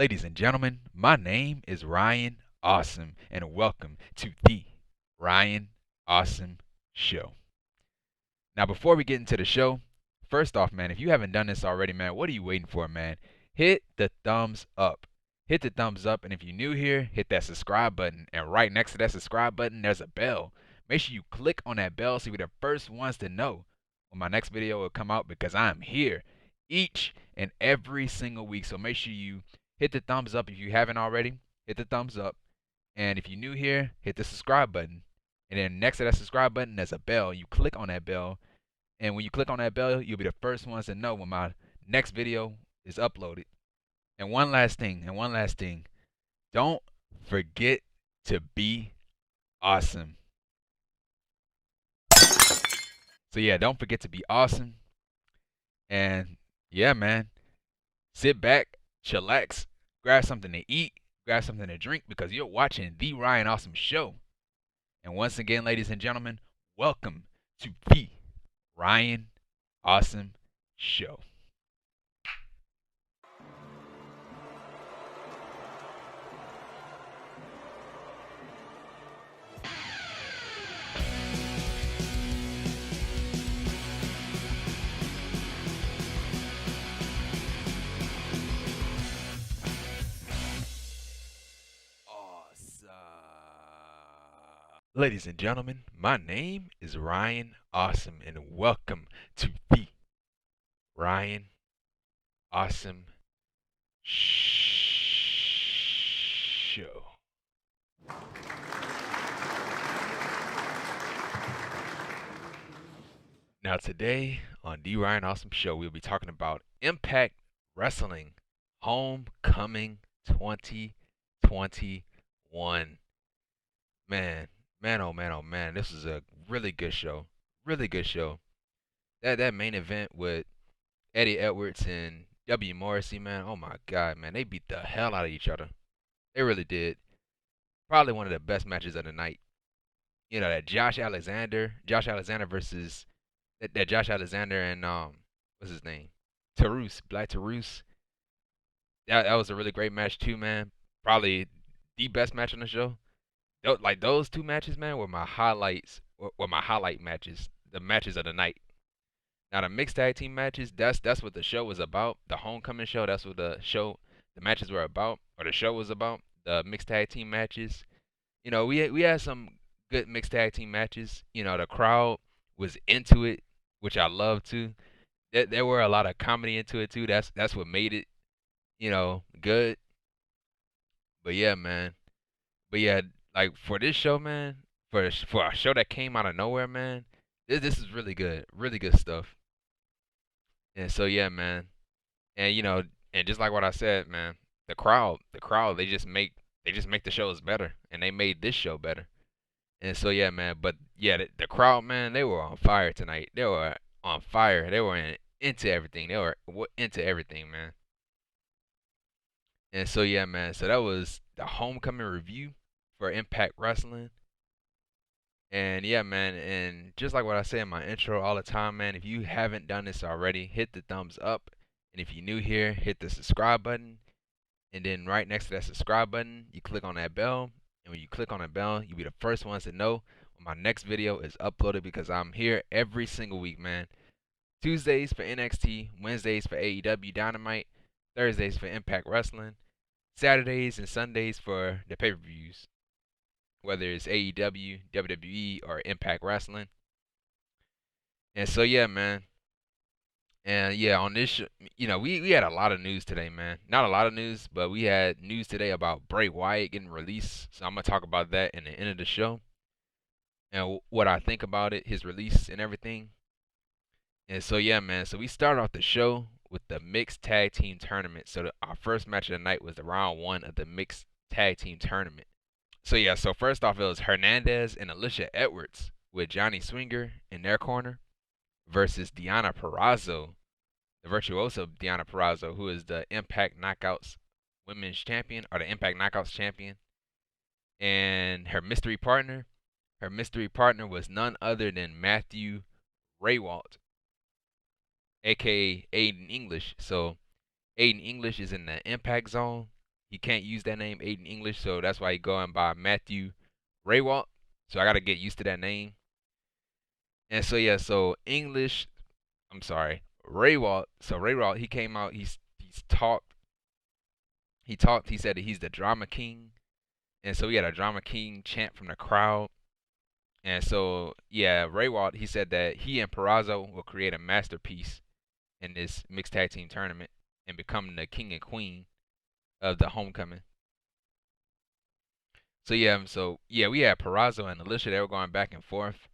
Ladies and gentlemen, my name is Ryan Awesome, and welcome to the Ryan Awesome Show. Now, before we get into the show, first off, man, if you haven't done this already, man, what are you waiting for, man? Hit the thumbs up. Hit the thumbs up, and if you're new here, hit that subscribe button. And right next to that subscribe button, there's a bell. Make sure you click on that bell so you're the first ones to know when my next video will come out because I'm here each and every single week. So make sure you hit the thumbs up if you haven't already. Hit the thumbs up. And if you're new here, hit the subscribe button. And then next to that subscribe button, there's a bell. You click on that bell. And when you click on that bell, you'll be the first ones to know when my next video is uploaded. And one last thing, don't forget to be awesome. So yeah, don't forget to be awesome. And yeah, man, sit back, chillax, grab something to eat, grab something to drink because you're watching the Ryan Awesome Show. And once again, ladies and gentlemen, welcome to the Ryan Awesome Show. Ladies and gentlemen, my name is Ryan Awesome, and welcome to the Ryan Awesome Show. Now today on the Ryan Awesome Show, we'll be talking about Impact Wrestling Homecoming 2021. Man, oh man, oh man, this is a really good show. Really good show. That main event with Eddie Edwards and Morrissey, man, oh my god, man, they beat the hell out of each other. They really did. Probably one of the best matches of the night. You know, that Josh Alexander versus that Josh Alexander and what's his name? Black Taurus. That was a really great match too, man. Probably the best match on the show. Like those two matches, man, were my highlights. Were my highlight matches, the matches of the night. Now the mixed tag team matches, that's what the show was about. The homecoming show, that's what the matches were about, or the show was about. The mixed tag team matches. You know, we had some good mixed tag team matches. You know, the crowd was into it, which I love too. There were a lot of comedy into it too. That's what made it, you know, good. But yeah, man. But yeah, like for this show, man, for a show that came out of nowhere, man, this is really good stuff. And so yeah, man, and you know, and just like what I said, man, the crowd, they just make the shows better, and they made this show better. And so yeah, man, but yeah, the crowd, man, they were on fire tonight. They were on fire. They were into everything. They were into everything, man. And so yeah, man, so that was the homecoming review for Impact Wrestling. And yeah, man, and just like what I say in my intro all the time, man, if you haven't done this already, hit the thumbs up. And if you're new here, hit the subscribe button. And then right next to that subscribe button, you click on that bell. And when you click on the bell, you'll be the first ones to know when my next video is uploaded because I'm here every single week, man. Tuesdays for NXT, Wednesdays for AEW Dynamite, Thursdays for Impact Wrestling, Saturdays and Sundays for the pay-per-views, whether it's AEW, WWE, or Impact Wrestling. And so yeah, man. And yeah, on this, you know, we had a lot of news today, man. Not a lot of news, but we had news today about Bray Wyatt getting released. So I'm gonna talk about that in the end of the show and what I think about it, his release and everything. And so yeah, man. So we started off the show with the mixed tag team tournament. So our first match of the night was the round 1 of the mixed tag team tournament. So yeah, so first off, it was Hernandez and Alisha Edwards with Johnny Swinger in their corner versus Deonna Purrazzo, the virtuoso Deonna Purrazzo, who is the Impact Knockouts Women's Champion, or the Impact Knockouts Champion. And her mystery partner was none other than Matthew Rehwoldt, aka Aiden English. So Aiden English is in the Impact Zone, he can't use that name Aiden English, so that's why he going by Matthew Rehwoldt. So I gotta get used to that name. And so yeah, so English. I'm sorry, Rehwoldt. So Rehwoldt, he came out. He's talked. He talked. He said that he's the drama king, and so he had a drama king chant from the crowd. And so yeah, Rehwoldt, he said that he and Purrazzo will create a masterpiece in this mixed tag team tournament and become the king and queen of the homecoming. So yeah, we had Purrazzo and Alisha. They were going back and forth.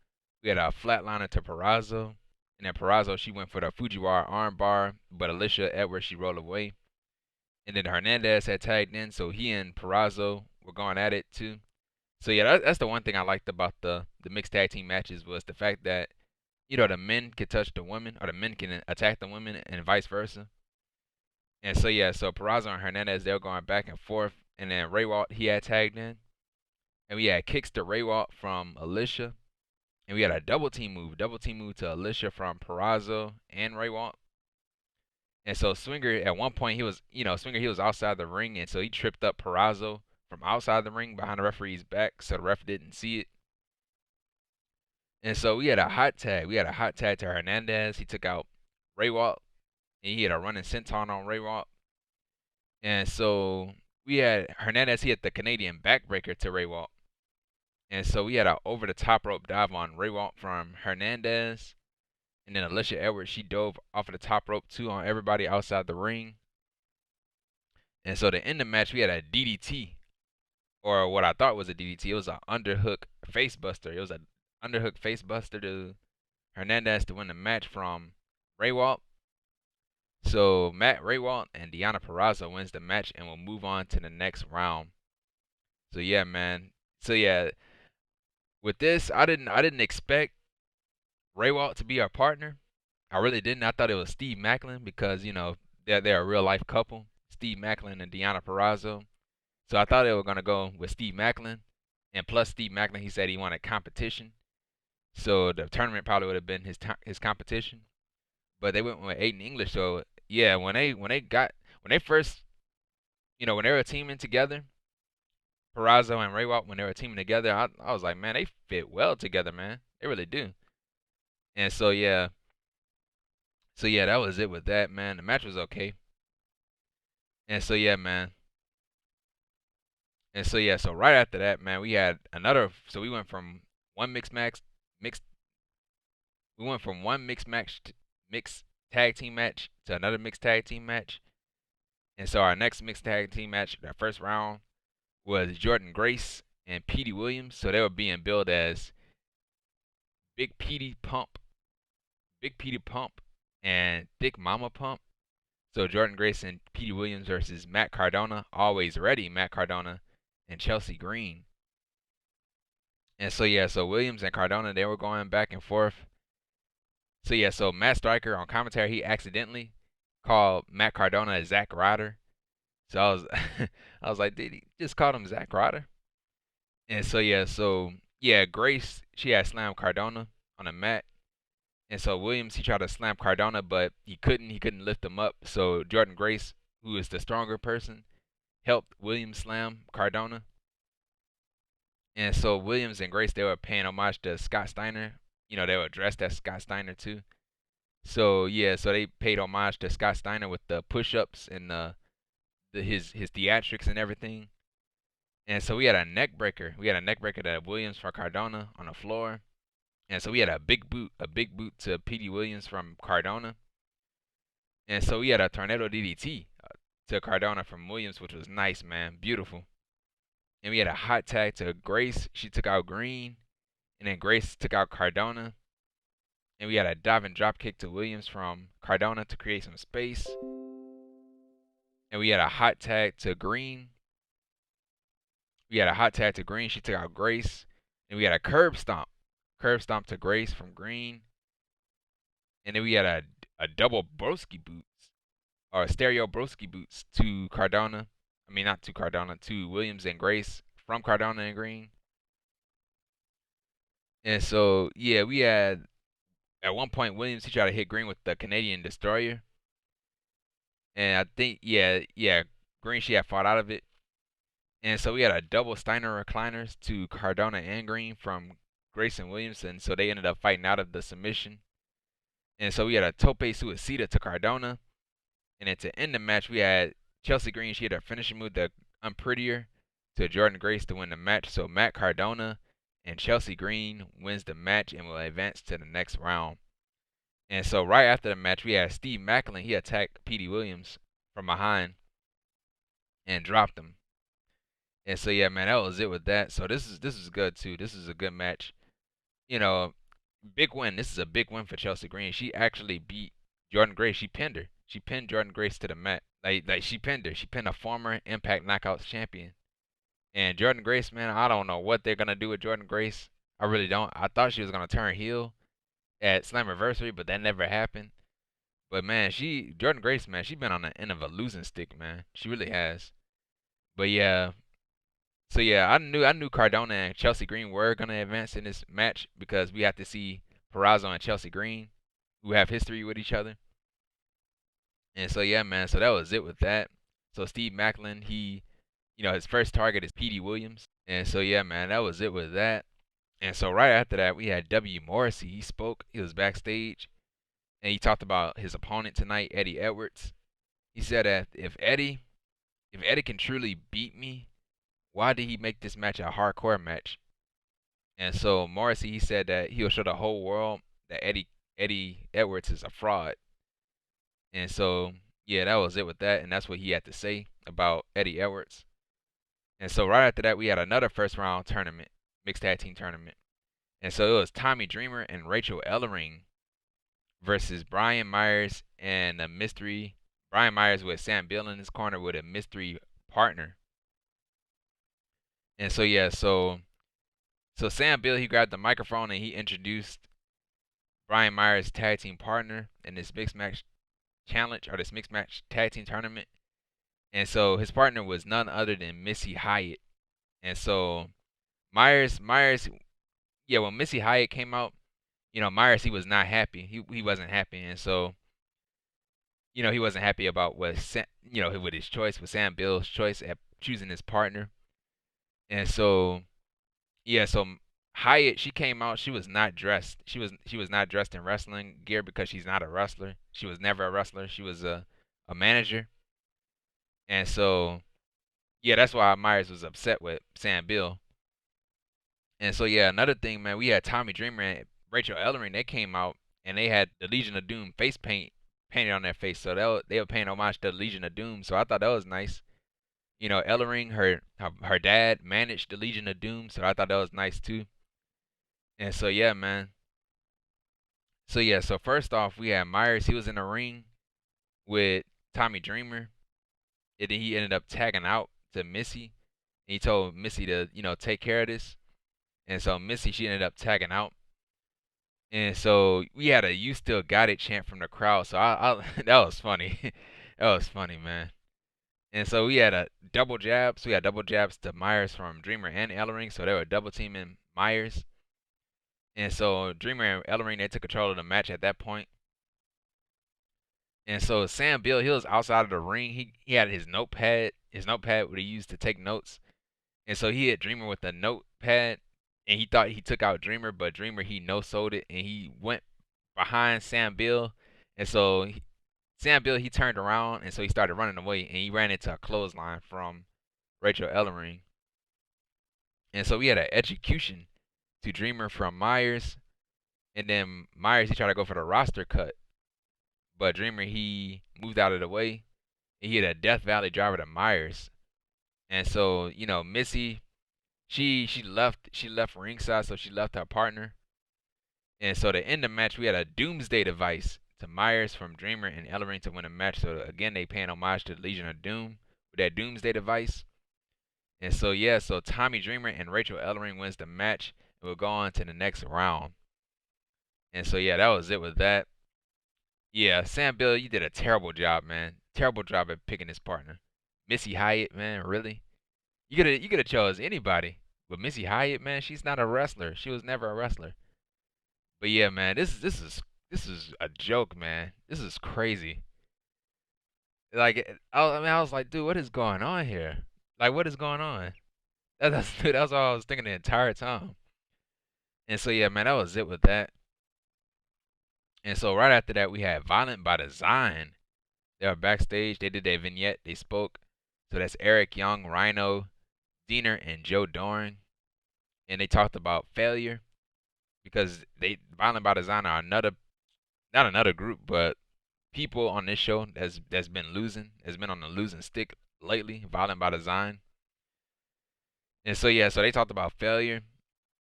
We had a flatliner to Purrazzo, and then Purrazzo, she went for the Fujiwara armbar, but Alisha Edwards, she rolled away. And then Hernandez had tagged in, so he and Purrazzo were going at it too. So yeah, that's the one thing I liked about the mixed tag team matches was the fact that the men could touch the women or the men can attack the women and vice versa. And so yeah, so Purrazzo and Hernandez, they were going back and forth, and then Rehwoldt, he had tagged in, and we had kicks to Rehwoldt from Alisha, and we had a double team move to Alisha from Purrazzo and Rehwoldt. And so Swinger, at one point, he was, Swinger, he was outside the ring, and so he tripped up Purrazzo from outside the ring behind the referee's back, so the ref didn't see it. And so we had a hot tag. We had a hot tag to Hernandez. He took out Rehwoldt, and he had a running senton on Rehwoldt. And so we had Hernandez. He had the Canadian backbreaker to Rehwoldt. And so we had an over-the-top rope dive on Rehwoldt from Hernandez. And then Alisha Edwards, she dove off of the top rope too on everybody outside the ring. And so to end the match, we had a DDT, or what I thought was a DDT. It was an underhook facebuster. It was an underhook facebuster to Hernandez to win the match from Rehwoldt. So Matt Rehwoldt and Deonna Purrazzo wins the match and will move on to the next round. So yeah, man. So yeah, with this, I didn't expect Rehwoldt to be our partner. I really didn't. I thought it was Steve Maclin because they're a real life couple, Steve Maclin and Deonna Purrazzo. So I thought they were gonna go with Steve Maclin, and plus Steve Maclin, he said he wanted competition, so the tournament probably would have been his competition. But they went with Aiden English. So yeah, when they first, when they were teaming together, Purrazzo and Rehwoldt, when they were teaming together, I was like, man, they fit well together, man. They really do. And so yeah, that was it with that, man. The match was okay. And so yeah, man. And so yeah, so right after that, man, we had another. So we went from one mixed tag team match to another mixed tag team match. And so our next mixed tag team match, the first round, was Jordynne Grace and Petey Williams. So they were being billed as Big Petey Pump, and Thick Mama Pump. So Jordynne Grace and Petey Williams versus Matt Cardona, always ready Matt Cardona, and Chelsea Green. And so yeah, so Williams and Cardona, they were going back and forth. So yeah, so Matt Striker on commentary, he accidentally called Matt Cardona a Zack Ryder. So I was like, did he just call him Zack Ryder? And so yeah, Grace, she had slammed Cardona on the mat. And so Williams, he tried to slam Cardona, but he couldn't lift him up. So Jordynne Grace, who is the stronger person, helped Williams slam Cardona. And so Williams and Grace, they were paying homage to Scott Steiner. They were dressed as Scott Steiner too. So yeah, so they paid homage to Scott Steiner with the push-ups and his theatrics and everything. And so we had a neck breaker. We had a neck breaker to Williams for Cardona on the floor. And so we had a big boot to Petey Williams from Cardona. And so we had a tornado DDT to Cardona from Williams, which was nice, man, beautiful. And we had a hot tag to Grace. She took out Green, and then Grace took out Cardona. And we had a diving drop kick to Williams from Cardona to create some space. And we had a hot tag to Green. She took out Grace. And we had a curb stomp to Grace from Green. And then we had a double broski boots, or a stereo broski boots to Cardona. I mean, not to Cardona, to Williams and Grace from Cardona and Green. And so, yeah, we had, at one point, Williams, he tried to hit Green with the Canadian Destroyer. And I think, yeah, Green, she had fought out of it. And so we had a double Steiner recliners to Cardona and Green from Grace and Williamson. So they ended up fighting out of the submission. And so we had a tope suicida to Cardona. And then to end the match, we had Chelsea Green. She had a finishing move, the Unprettier, to Jordynne Grace to win the match. So Matt Cardona and Chelsea Green wins the match and will advance to the next round. And so right after the match, we had Steve Maclin. He attacked Petey Williams from behind and dropped him. And so yeah, man, that was it with that. So this is good too. This is a good match. You know, big win. This is a big win for Chelsea Green. She actually beat Jordynne Grace. She pinned her. She pinned Jordynne Grace to the mat. Like she pinned her. She pinned a former Impact Knockouts champion. And Jordynne Grace, man, I don't know what they're gonna do with Jordynne Grace. I really don't. I thought she was gonna turn heel at Slammiversary, but that never happened. But man, Jordynne Grace, man, she's been on the end of a losing stick, man. She really has. But yeah, so yeah, I knew Cardona and Chelsea Green were gonna advance in this match because we have to see Purrazzo and Chelsea Green, who have history with each other. And so yeah, man, so that was it with that. So Steve Maclin, his first target is Petey Williams. And so yeah, man, that was it with that. And so right after that, we had W. Morrissey. He spoke. He was backstage, and he talked about his opponent tonight, Eddie Edwards. He said that if Eddie can truly beat me, why did he make this match a hardcore match? And so Morrissey, he said that he'll show the whole world that Eddie Edwards is a fraud. And so yeah, that was it with that, and that's what he had to say about Eddie Edwards. And so right after that, we had another first round tournament, mixed tag team tournament. And so it was Tommy Dreamer and Rachael Ellering versus Brian Myers and a mystery. Brian Myers with Sam Beale in his corner with a mystery partner. And so yeah, so Sam Beale, he grabbed the microphone and he introduced Brian Myers' tag team partner in this mixed match challenge, or this mixed match tag team tournament. And so his partner was none other than Missy Hyatt. And so Myers, yeah, when Missy Hyatt came out, Myers, he was not happy. He wasn't happy, and so he wasn't happy about with his choice, with Sam Beale's choice at choosing his partner. And so yeah, so Hyatt, she came out. She was not dressed. She was not dressed in wrestling gear because she's not a wrestler. She was never a wrestler. She was a manager. And so yeah, that's why Myers was upset with Sam Beale. And so yeah, another thing, man, we had Tommy Dreamer and Rachael Ellering. They came out and they had the Legion of Doom face paint painted on their face. So they were paying homage to the Legion of Doom. So I thought that was nice. Ellering, her dad managed the Legion of Doom, so I thought that was nice too. And so yeah, man. So yeah, so first off, we had Myers. He was in the ring with Tommy Dreamer, and then he ended up tagging out to Missy. And he told Missy to take care of this. And so Missy, she ended up tagging out. And so we had a "You Still Got It" chant from the crowd. So I that was funny. That was funny, man. And so we had a double jabs. We had double jabs to Myers from Dreamer and Ellering. So they were double teaming Myers. And so Dreamer and Ellering, they took control of the match at that point. And so Sam Beale, he was outside of the ring. He had his notepad what he used to take notes. And so he hit Dreamer with a notepad, and he thought he took out Dreamer, but Dreamer, he no-sold it, and he went behind Sam Beale. And so Sam Beale, he turned around, and so he started running away, and he ran into a clothesline from Rachael Ellering. And so we had an execution to Dreamer from Myers, and then Myers, he tried to go for the roster cut, but Dreamer, he moved out of the way, and he had a Death Valley driver to Myers. And so Missy, she left ringside, so she left her partner. And so to end the match, we had a Doomsday Device to Myers from Dreamer and Ellering to win the match. So again, they paying homage to the Legion of Doom with that Doomsday Device. And so yeah, so Tommy Dreamer and Rachael Ellering wins the match, and we'll go on to the next round. And so yeah, that was it with that. Yeah, Sam Beale, you did a terrible job, man. Terrible job at picking his partner. Missy Hyatt, man, really? You could have chose anybody. But Missy Hyatt, man, she's not a wrestler. She was never a wrestler. But yeah, man, this is a joke, man. This is crazy. Like I was like, dude, what is going on here? Like, what is going on? That's what I was thinking the entire time. And so yeah, man, that was it with that. And so right after that, we had Violent by Design. They were backstage. They did their vignette. They spoke. So that's Eric Young, Rhino, Diener, and Joe Doering. And they talked about failure because they Violent by Design are another, not another group, but people on this show that's been losing, has been on the losing stick lately. Violent by Design. And so yeah, so they talked about failure.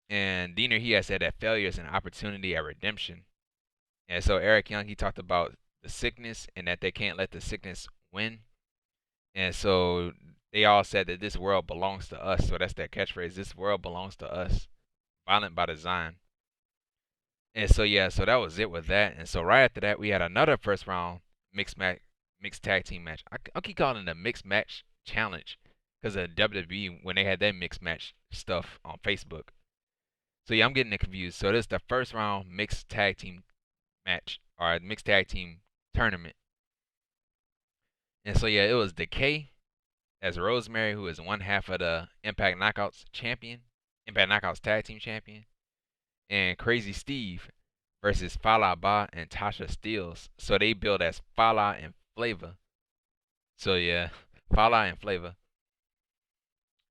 And Diener, he had said that failure is an opportunity at redemption. And so Eric Young, he talked about the sickness and that they can't let the sickness win. And so they all said that this world belongs to us. So that's their catchphrase. This world belongs to us. Violent by Design. And so yeah, so that was it with that. And so right after that, we had another first round mixed tag team match. I keep calling it a mixed match challenge because of WWE when they had their mixed match stuff on Facebook. So yeah, I'm getting it confused. So this is the first round mixed tag team match or mixed tag team tournament. And so yeah, it was Decay as Rosemary, who is one half of the Impact Knockouts champion, Impact Knockouts tag team champion, and Crazy Steve versus Fallah, Bahh, and Tasha Steelz. So they billed as Fallah and Flavor. So yeah, Fallah and Flavor.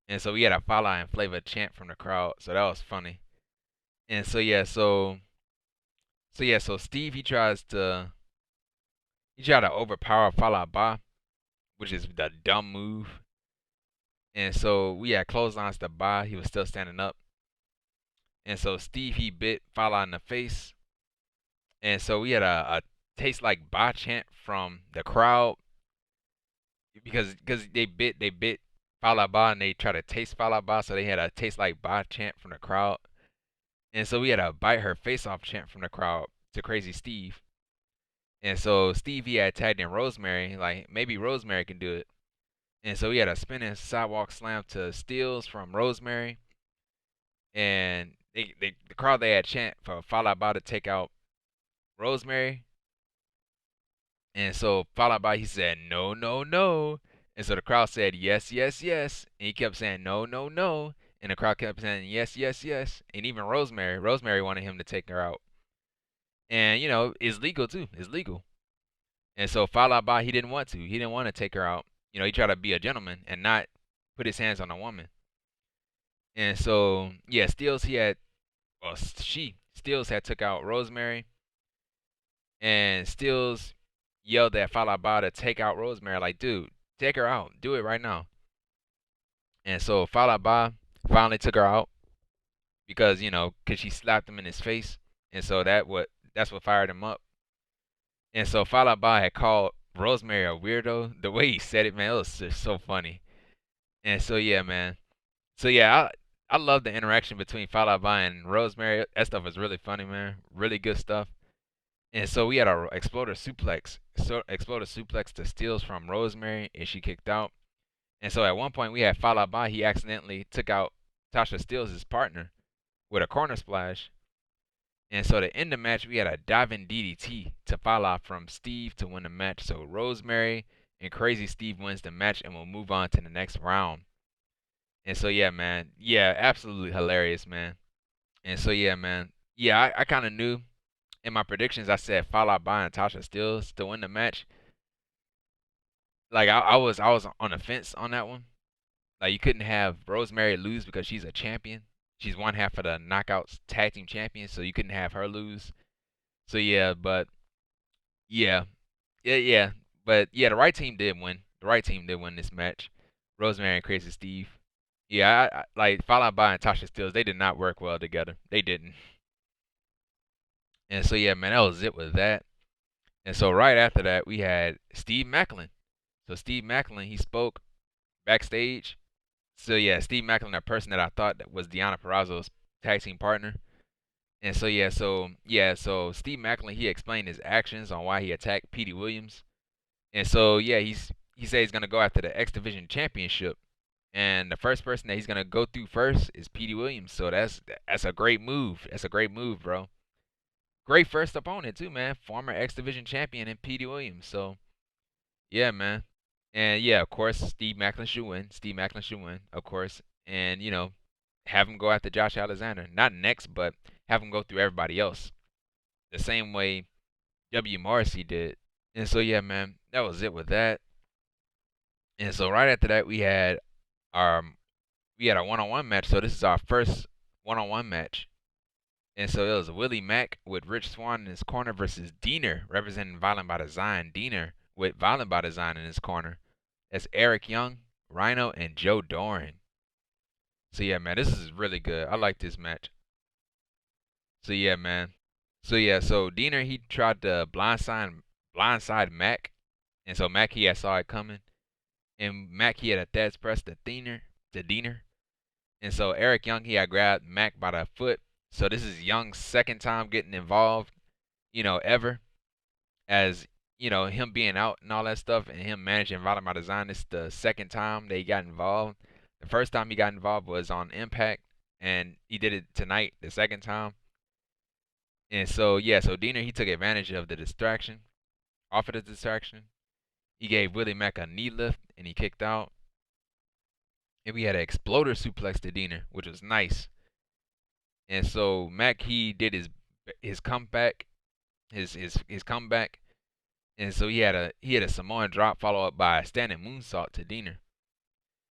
And so we had a Fallah and Flavor chant from the crowd. So that was funny. And so yeah, so Steve he tried to overpower Fallah Bahh, which is the dumb move. And so we had clotheslines to Bahh. He was still standing up. And so Steve, he bit Fallah in the face. And so we had a taste like Bahh chant from the crowd because they bit Fallah Bahh and they tried to taste Fallah Bahh, so they had a taste like Bahh chant from the crowd. And so we had a bite her face off chant from the crowd to Crazy Steve. And so Steve, he had tagged in Rosemary, like maybe Rosemary can do it. And so we had a spinning sidewalk slam to Steelz from Rosemary. And the crowd, they had chant for Fallah Bahh to take out Rosemary. And so Fallah Bahh, he said, no, no, no. And so the crowd said, yes, yes, yes. And he kept saying, no, no, no. And the crowd kept saying, yes, yes, yes. And even Rosemary wanted him to take her out. And, you know, it's legal too. It's legal. And so Fallah Bahh, he didn't want to. He didn't want to take her out. You know, he tried to be a gentleman and not put his hands on a woman. And so, yeah, Steelz had took out Rosemary. And Steelz yelled at Fallah Bahh to take out Rosemary. Like, dude, take her out. Do it right now. And so Fallah Bahh finally took her out because, you know, because she slapped him in his face. And so that's what fired him up. And so Fallah Bahh had called Rosemary a weirdo. The way he said it, man, it was just so funny. And so yeah, man. So yeah, I love the interaction between Fallah Bahh and Rosemary. That stuff is really funny, man. Really good stuff. And so we had a exploder suplex to Steelz from Rosemary, and she kicked out. And so at one point we had Fallah Bahh. He accidentally took out Tasha Steelz' partner with a corner splash. And so to end the match, we had a diving DDT to Fallah from Steve to win the match. So Rosemary and Crazy Steve wins the match, and we'll move on to the next round. And so yeah, man, yeah, absolutely hilarious, man. And so yeah, man, yeah, I kind of knew in my predictions. I said Fallah Bahh and Tasha Steelz to win the match. Like I was on the fence on that one. Like you couldn't have Rosemary lose because she's a champion. She's one half of the Knockouts Tag Team Champions, so you couldn't have her lose. So yeah, but yeah, yeah. But yeah, the right team did win. The right team did win this match. Rosemary and Crazy Steve. Yeah, I like Fallah Bahh and Tasha Steelz. They did not work well together. They didn't. And so yeah, man, that was it with that. And so right after that, we had Steve Maclin. So Steve Maclin, he spoke backstage. So yeah, Steve Maclin, that person that I thought that was Deonna Purrazzo's tag team partner. And so Steve Maclin, he explained his actions on why he attacked Petey Williams. And so yeah, he said he's gonna go after the X Division Championship. And the first person that he's gonna go through first is Petey Williams. So that's a great move. That's a great move, bro. Great first opponent too, man. Former X Division champion in Petey Williams. So Yeah, man. And yeah, of course, Steve Maclin should win. Steve Maclin should win, of course. And have him go after Josh Alexander. Not next, but have him go through everybody else. The same way Morrissey did. And so yeah, man, that was it with that. And so right after that, our we had a one-on-one match. So this is our first one-on-one match. And so it was Willie Mack with Rich Swann in his corner versus Deonna representing Violent by Design. Deonna with Violent by Design in his corner. That's Eric Young, Rhino, and Joe Doering. So yeah, man, this is really good. I like this match. So yeah, man. So Deonna, he tried to blindside Mack, and so Mack, he had saw it coming, and Mack, he had a death press to Deonna, and so Eric Young, he had grabbed Mack by the foot. So this is Young's second time getting involved, ever, as him being out and all that stuff, and him managing Violent by Design. It's the second time they got involved. The first time he got involved was on Impact, and he did it tonight, the second time. And so yeah, so Deonna, he took advantage of the distraction, off of the distraction. He gave Willie Mack a knee lift, and he kicked out. And we had an exploder suplex to Deonna, which was nice. And so Mack, he did his comeback, his comeback, and so he had a Samoan drop followed up by a standing moonsault to Deonna.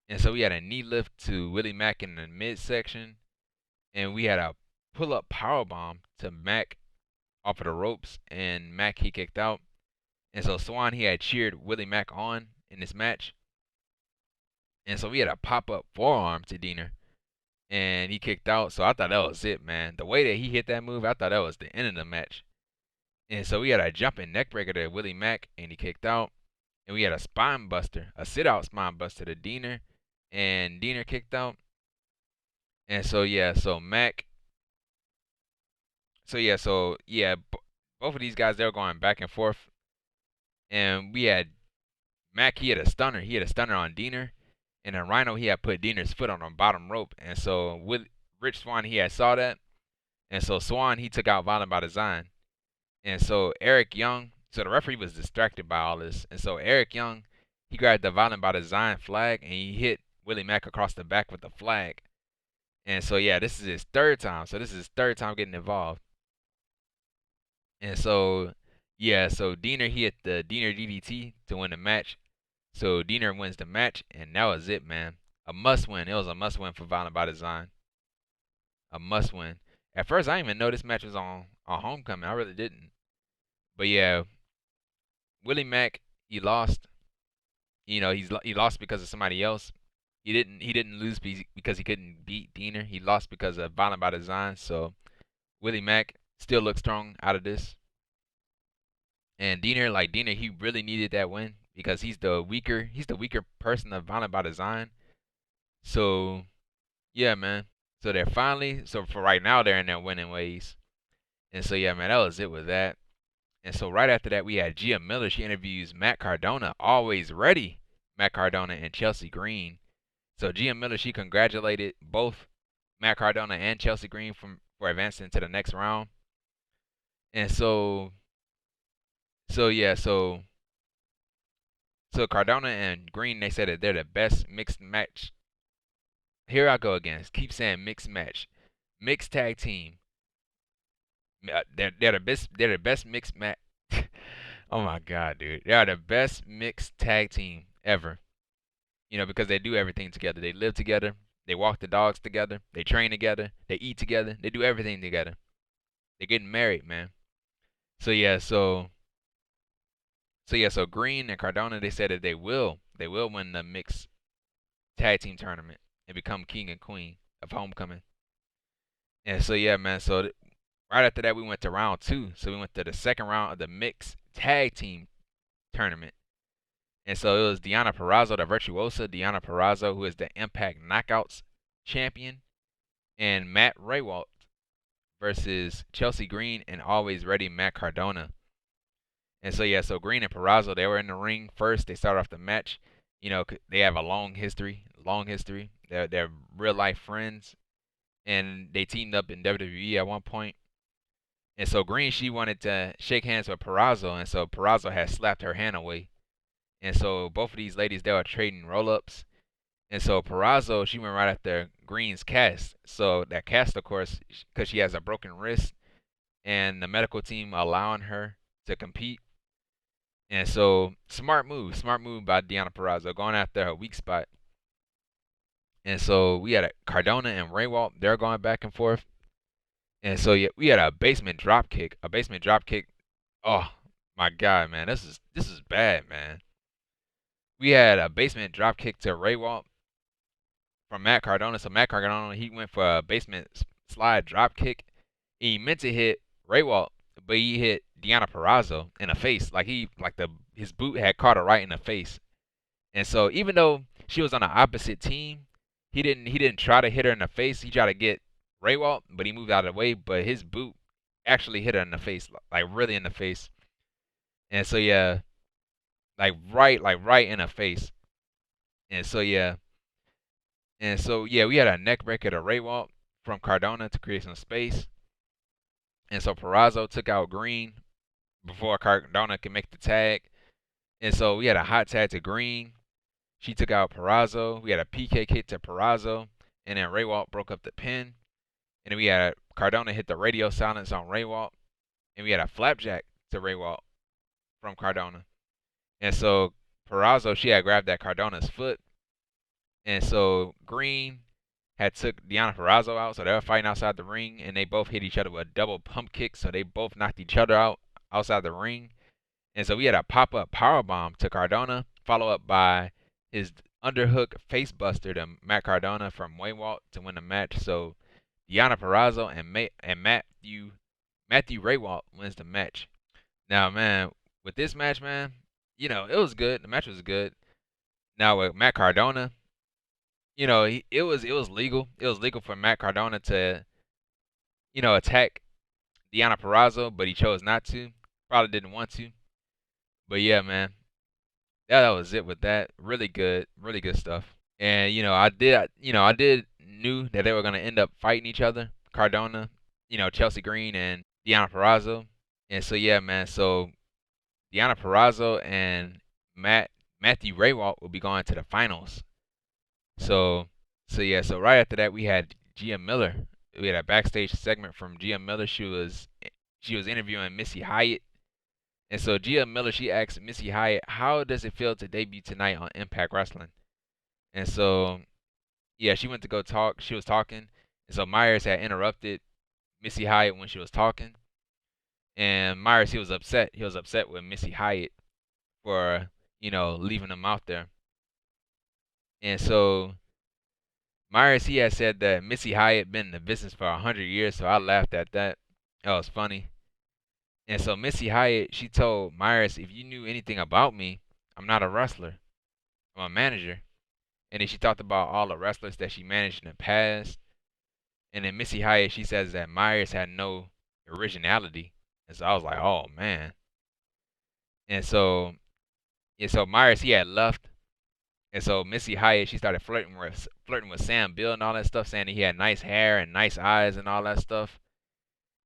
And so we had a knee lift to Willie Mack in the midsection, and we had a pull-up powerbomb to Mack off of the ropes, and Mack, he kicked out. And so Swann, he had cheered Willie Mack on in this match. And so we had a pop-up forearm to Deonna, and he kicked out. So I thought that was it, man. The way that he hit that move, I thought that was the end of the match. And so we had a jumping neckbreaker to Willie Mack, and he kicked out. And we had a spine buster, a sit-out spine buster to Deonna, and Deonna kicked out. And so yeah, so Mack, both of these guys, they were going back and forth. And we had Mack, he had a stunner. He had a stunner on Deonna. And then Rhino, he had put Deonna's foot on the bottom rope. And so with Rich Swann, he had saw that. And so Swann, he took out Violent by Design. And so Eric Young, so the referee was distracted by all this. And so Eric Young, he grabbed the Violent by Design flag, and he hit Willie Mack across the back with the flag. And so yeah, this is his third time. So this is his third time getting involved. And so yeah, so Deonna, he hit the Deonna DDT to win the match. So Deonna wins the match, and that was it, man. A must win. It was a must win for Violent by Design. A must win. At first, I didn't even know this match was on Homecoming. I really didn't. But yeah, Willie Mack, he lost. He lost because of somebody else. He didn't lose because he couldn't beat Deonna. He lost because of Violent by Design. So Willie Mack still looks strong out of this. And Deonna, he really needed that win because he's the weaker person of Violent by Design. So yeah, man. So for right now, they're in their winning ways. And so yeah, man, that was it with that. And so right after that, we had Gia Miller. She interviews Matt Cardona, always ready, Matt Cardona and Chelsea Green. So Gia Miller, she congratulated both Matt Cardona and Chelsea Green for advancing to the next round. And so Cardona and Green, they said that they're the best mixed match. Here I go again. Keep saying mixed match, mixed tag team. They're the best. They're the best mixed match. Oh my god, dude! They are the best mixed tag team ever. Because they do everything together. They live together. They walk the dogs together. They train together. They eat together. They do everything together. They're getting married, man. So Green and Cardona, they said that they will win the mixed tag team tournament and become king and queen of Homecoming. And so yeah, man. So right after that, we went to round 2. So we went to the second round of the mixed tag team tournament. And so it was Deonna Purrazzo, the virtuosa Deonna Purrazzo, who is the Impact Knockouts champion, and Matt Rehwoldt versus Chelsea Green and always ready Matt Cardona. And so yeah, so Green and Purrazzo, they were in the ring first. They started off the match. They have a long history. They're real life friends, and they teamed up in WWE at one point. And so Green, she wanted to shake hands with Purrazzo, and so Purrazzo had slapped her hand away. And so both of these ladies, they were trading roll-ups. And so Purrazzo, she went right after Green's cast. So that cast, of course, because she has a broken wrist, and the medical team allowing her to compete. And so smart move by Deonna Purrazzo, going after her weak spot. And so we had a Cardona and Rehwoldt, they're going back and forth. And so yeah, we had a basement drop kick. Oh my god, man, this is bad, man. We had a basement drop kick to Rehwoldt from Mack Cardona. So Mack Cardona, he went for a basement slide drop kick. He meant to hit Rehwoldt, but he hit Deonna Purrazzo in the face. His boot had caught her right in the face. And so even though she was on the opposite team, he didn't try to hit her in the face. He tried to get Rehwoldt, but he moved out of the way. But his boot actually hit her in the face, like really in the face. And so yeah, right in the face. And so yeah, we had a neck breaker to Rehwoldt from Cardona to create some space. And so Purrazzo took out Green before Cardona could make the tag. And so we had a hot tag to Green. She took out Purrazzo. We had a PK kick to Purrazzo. And then Rehwoldt broke up the pin. And then we had Cardona hit the radio silence on Rehwoldt. And we had a flapjack to Rehwoldt from Cardona. And so Purrazzo, she had grabbed at Cardona's foot. And so Green had took Deonna Purrazzo out. So they were fighting outside the ring. And they both hit each other with a double pump kick. So they both knocked each other out outside the ring. And so we had a pop-up powerbomb to Cardona, followed up by his underhook facebuster to Matt Cardona from Rehwoldt to win the match. So Deonna Purrazzo and Matthew Rehwoldt wins the match. Now, man, with this match, man, it was good. The match was good. Now with Matt Cardona, it was legal. It was legal for Matt Cardona to, attack Deonna Purrazzo, but he chose not to. Probably didn't want to. But yeah, man, that was it with that. Really good stuff. And I did knew that they were gonna end up fighting each other. Cardona, Chelsea Green and Deonna Purrazzo. And so yeah, man. So Deonna Purrazzo and Matthew Rehwoldt will be going to the finals. So yeah. So right after that, we had Gia Miller. We had a backstage segment from Gia Miller. She was interviewing Missy Hyatt. And so Gia Miller, she asked Missy Hyatt, how does it feel to debut tonight on Impact Wrestling? And so, yeah, she went to go talk. She was talking. And so Myers had interrupted Missy Hyatt when she was talking. And Myers, he was upset. He was upset with Missy Hyatt for, leaving him out there. And so Myers, he had said that Missy Hyatt been in the business for 100 years. So I laughed at that. That was funny. And so Missy Hyatt, she told Myers, if you knew anything about me, I'm not a wrestler. I'm a manager. And then she talked about all the wrestlers that she managed in the past. And then Missy Hyatt, she says that Myers had no originality. And so I was like, oh, man. And so Myers, he had left. And so Missy Hyatt, she started flirting with Sam Beale and all that stuff, saying that he had nice hair and nice eyes and all that stuff.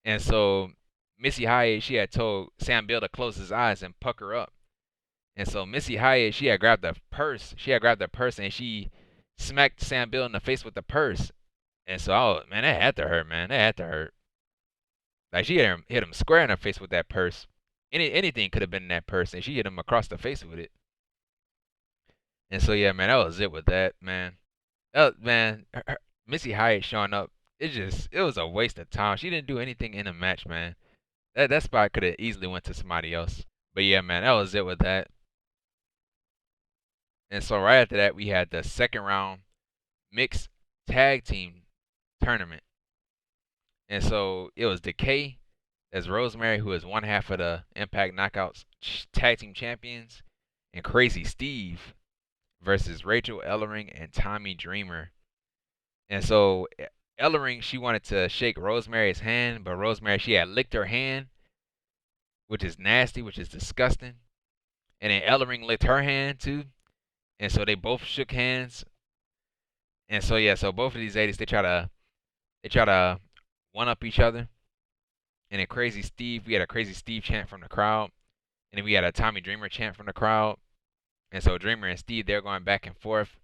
And so Missy Hyatt, she had told Sam Beale to close his eyes and pucker up. And so Missy Hyatt, she had grabbed the purse. And she smacked Sam Beale in the face with the purse. And so, man, that had to hurt, man. That had to hurt. Like, she hit him square in the face with that purse. Anything could have been in that purse, and she hit him across the face with it. And so, yeah, man, that was it with that, man. Missy Hyatt showing up, it was a waste of time. She didn't do anything in the match, man. That spot could have easily went to somebody else. But yeah, man, that was it with that. And so right after that, we had the second round mixed tag team tournament. And so it was Decay as Rosemary, who is one half of the Impact Knockouts tag team champions, and Crazy Steve versus Rachael, Ellering, and Tommy Dreamer. And so Ellering, she wanted to shake Rosemary's hand, but Rosemary, she had licked her hand, which is nasty, which is disgusting. And then Ellering licked her hand too. And so they both shook hands. And so yeah, so both of these ladies, they try to one up each other. And then Crazy Steve, we had a Crazy Steve chant from the crowd. And then we had a Tommy Dreamer chant from the crowd. And so Dreamer and Steve, they're going back and forth.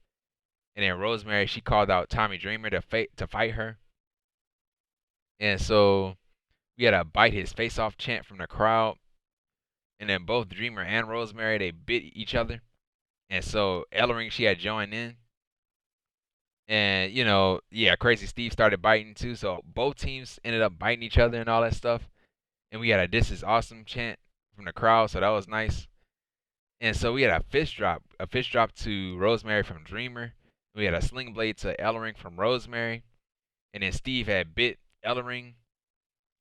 And then Rosemary, she called out Tommy Dreamer to fight her. And so we had a bite his face off chant from the crowd. And then both Dreamer and Rosemary, they bit each other. And so Ellering, she had joined in. And, you know, yeah, Crazy Steve started biting too. So both teams ended up biting each other and all that stuff. And we had a "This is awesome" chant from the crowd. So that was nice. And so we had a fish drop to Rosemary from Dreamer. We had a sling blade to Ellering from Rosemary. And then Steve had bit Ellering.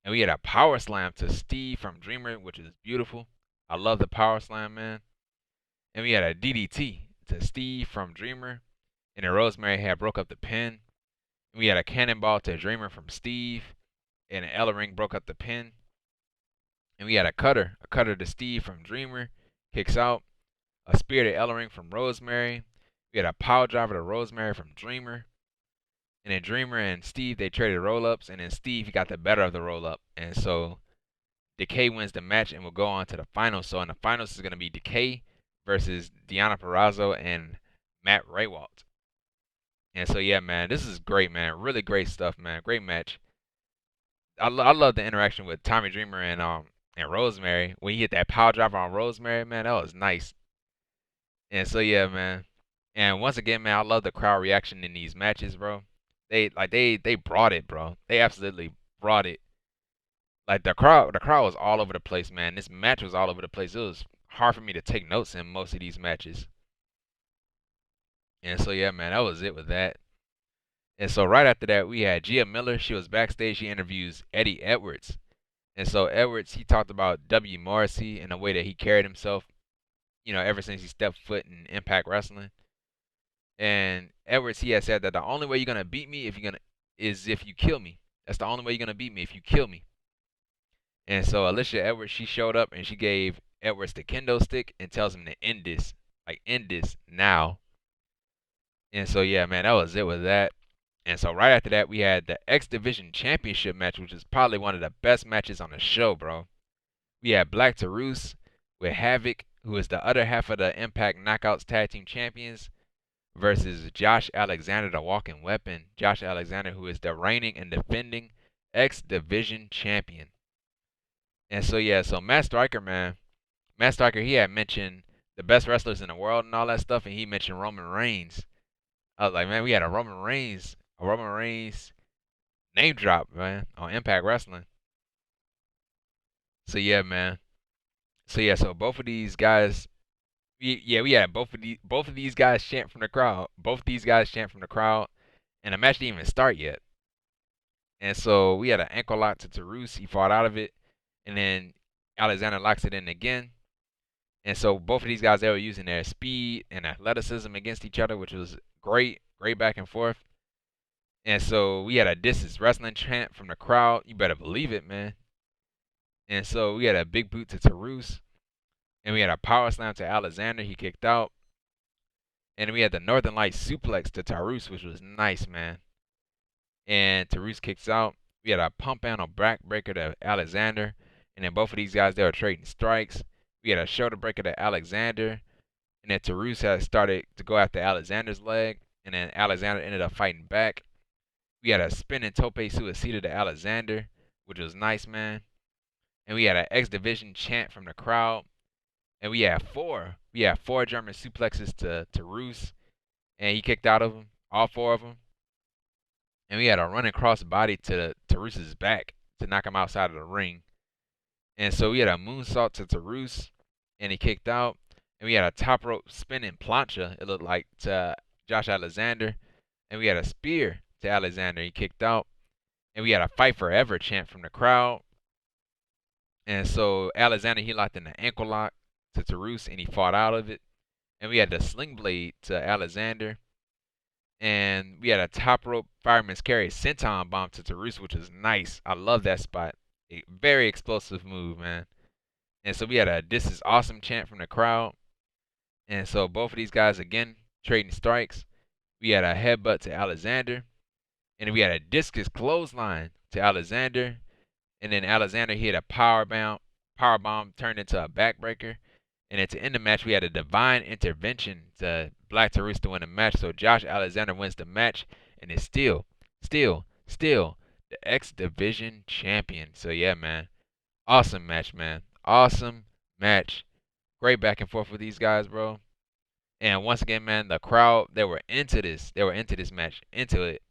And we had a power slam to Steve from Dreamer, which is beautiful. I love the power slam, man. And we had a DDT to Steve from Dreamer. And then Rosemary had broke up the pin. And we had a cannonball to Dreamer from Steve. And Ellering broke up the pin. And we had a cutter to Steve from Dreamer. Kicks out. A spear to Ellering from Rosemary. We had a power driver to Rosemary from Dreamer. And then Dreamer and Steve, they traded roll-ups. And then Steve got the better of the roll-up. And so Decay wins the match and will go on to the finals. So in the finals is going to be Decay versus Deonna Purrazzo and Matt Rehwoldt. And so yeah, man, this is great, man. Really great stuff, man. Great match. I love the interaction with Tommy Dreamer and Rosemary. When he hit that power driver on Rosemary, man, that was nice. And so yeah, man. And once again, man, I love the crowd reaction in these matches, bro. They brought it, bro. They absolutely brought it. Like the crowd was all over the place, man. This match was all over the place. It was hard for me to take notes in most of these matches. And so yeah, man, that was it with that. And so right after that, we had Gia Miller. She was backstage. She interviews Eddie Edwards. And so Edwards, he talked about Morrissey and the way that he carried himself, you know, ever since he stepped foot in Impact Wrestling. And Edwards, he had said that the only way you're gonna beat me is if you kill me. That's the only way you're gonna beat me, if you kill me. And so Alisha Edwards, she showed up and she gave Edwards the kendo stick and tells him to end this. Like, end this now. And so yeah, man, that was it with that. And so right after that, we had the X Division Championship match, which is probably one of the best matches on the show, bro. We had Black Taurus with Havoc, who is the other half of the Impact Knockouts Tag Team Champions, versus Josh Alexander, the walking weapon. Josh Alexander, who is the reigning and defending X Division Champion. And so yeah, so Matt Striker, man. Matt Striker, he had mentioned the best wrestlers in the world and all that stuff, and he mentioned Roman Reigns. I was like, man, we had a Roman Reigns name drop, man, on Impact Wrestling. So yeah, man. So yeah, so both of these guys, we had both of these guys chant from the crowd. Both these guys chant from the crowd, and the match didn't even start yet. And so we had an ankle lock to Taurus. He fought out of it, and then Alexander locks it in again. And so both of these guys, they were using their speed and athleticism against each other, which was great back and forth. And so we had a "This is Wrestling" chant from the crowd. You better believe it, man. And so we had a big boot to Taurus. And we had a power slam to Alexander. He kicked out. And we had the Northern Lights suplex to Taurus, which was nice, man. And Taurus kicks out. We had a pump handle backbreaker to Alexander. And then both of these guys, they were trading strikes. We had a shoulder breaker to Alexander. And then Taurus had started to go after Alexander's leg. And then Alexander ended up fighting back. We had a spinning tope suicida to Alexander, which was nice, man. And we had an X Division chant from the crowd. And we had four German suplexes to Taurus. And he kicked out of them, all four of them. And we had a running cross body to Taurus's back to knock him outside of the ring. And so we had a moonsault to Taurus, and he kicked out. And we had a top rope spinning plancha, it looked like, to Josh Alexander. And we had a spear to Alexander. He kicked out. And we had a "Fight Forever" chant from the crowd. And so Alexander, he locked in the ankle lock to Taurus, and he fought out of it. And we had the sling blade to Alexander. And we had a top rope fireman's carry senton bomb to Taurus, which was nice. I love that spot. A very explosive move, man. And so we had a "This is awesome" chant from the crowd. And so both of these guys, again, trading strikes. We had a headbutt to Alexander. And we had a discus clothesline to Alexander. And then Alexander hit a power bomb turned into a backbreaker. And then to end the match, we had a divine intervention to Black Taurus to win the match. So Josh Alexander wins the match and is still the X Division champion. So yeah, man. Awesome match, man. Awesome match. Great back and forth with these guys, bro. And once again, man, the crowd, they were into this. They were into this match, into it.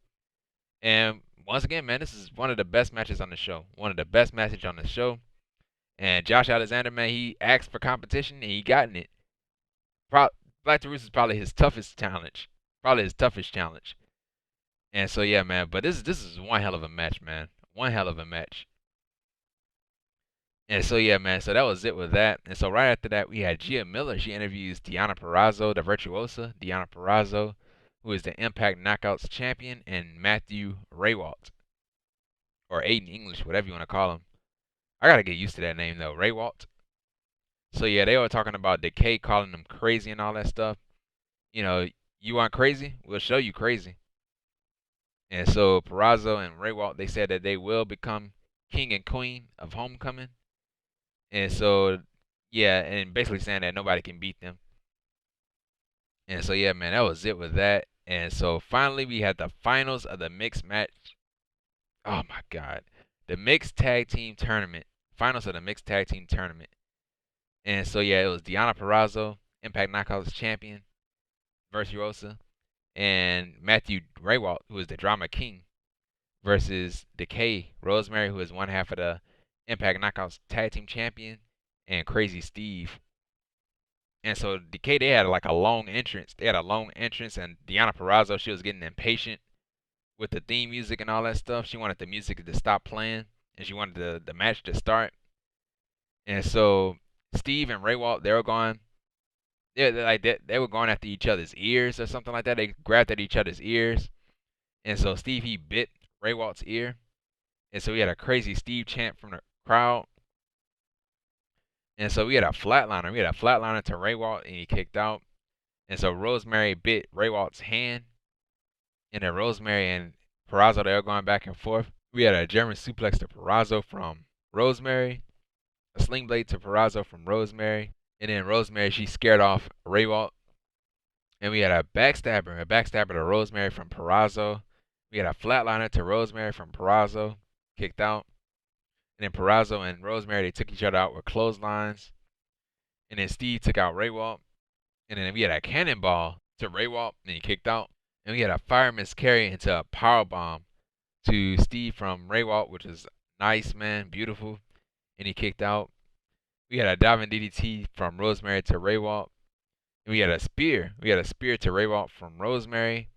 And once again, man, this is one of the best matches on the show. One of the best matches on the show. And Josh Alexander, man, he asked for competition and he gotten it. Black Taurus is probably his toughest challenge. Probably his toughest challenge. And so yeah, man. But this is one hell of a match, man. One hell of a match. And so yeah, man. So that was it with that. And so right after that, we had Gia Miller. She interviews Deonna Purrazzo, the virtuosa, Deonna Purrazzo, who is the Impact Knockouts champion, and Matthew Rehwoldt, or Aiden English, whatever you want to call him. I gotta get used to that name though, Rehwoldt. So yeah, they were talking about Decay calling them crazy and all that stuff. You know, you want crazy? We'll show you crazy. And so Purrazzo and Rehwoldt, they said that they will become king and queen of Homecoming. And so, yeah, and basically saying that nobody can beat them. And so, yeah, man, that was it with that. And so finally, we had the finals of the mixed match. Oh my God, the mixed tag team tournament. Finals of the mixed tag team tournament. And so yeah, it was Deonna Purrazzo, Impact Knockouts champion, virtuosa, and Matthew Rehwoldt, who is the Drama King, versus Decay, Rosemary, who is one half of the Impact Knockouts tag team champion, and Crazy Steve. And so Decay, they had like a long entrance. They had a long entrance, and Deonna Purrazzo, she was getting impatient with the theme music and all that stuff. She wanted the music to stop playing, and she wanted the match to start. And so Steve and Rehwoldt, they were going, they were going after each other's ears or something like that. They grabbed at each other's ears, and so Steve, he bit Rehwoldt's ear, and so we had a Crazy Steve chant from the crowd. And so we had a flatliner. We had a flatliner to Rehwoldt, and he kicked out. And so Rosemary bit Rehwoldt's hand, and then Rosemary and Purrazzo, they were going back and forth. We had a German suplex to Purrazzo from Rosemary, a sling blade to Purrazzo from Rosemary, and then Rosemary, she scared off Rehwoldt. And we had a backstabber to Rosemary from Purrazzo. We had a flatliner to Rosemary from Purrazzo, kicked out. And then Purrazzo and Rosemary, they took each other out with clotheslines. And then Steve took out Rehwoldt. And then we had a cannonball to Rehwoldt, and he kicked out. And we had a fireman's carry into a powerbomb to Steve from Rehwoldt, which is nice, man, beautiful. And he kicked out. We had a diving DDT from Rosemary to Rehwoldt. And we had a spear. We had a spear to Rehwoldt from Rosemary.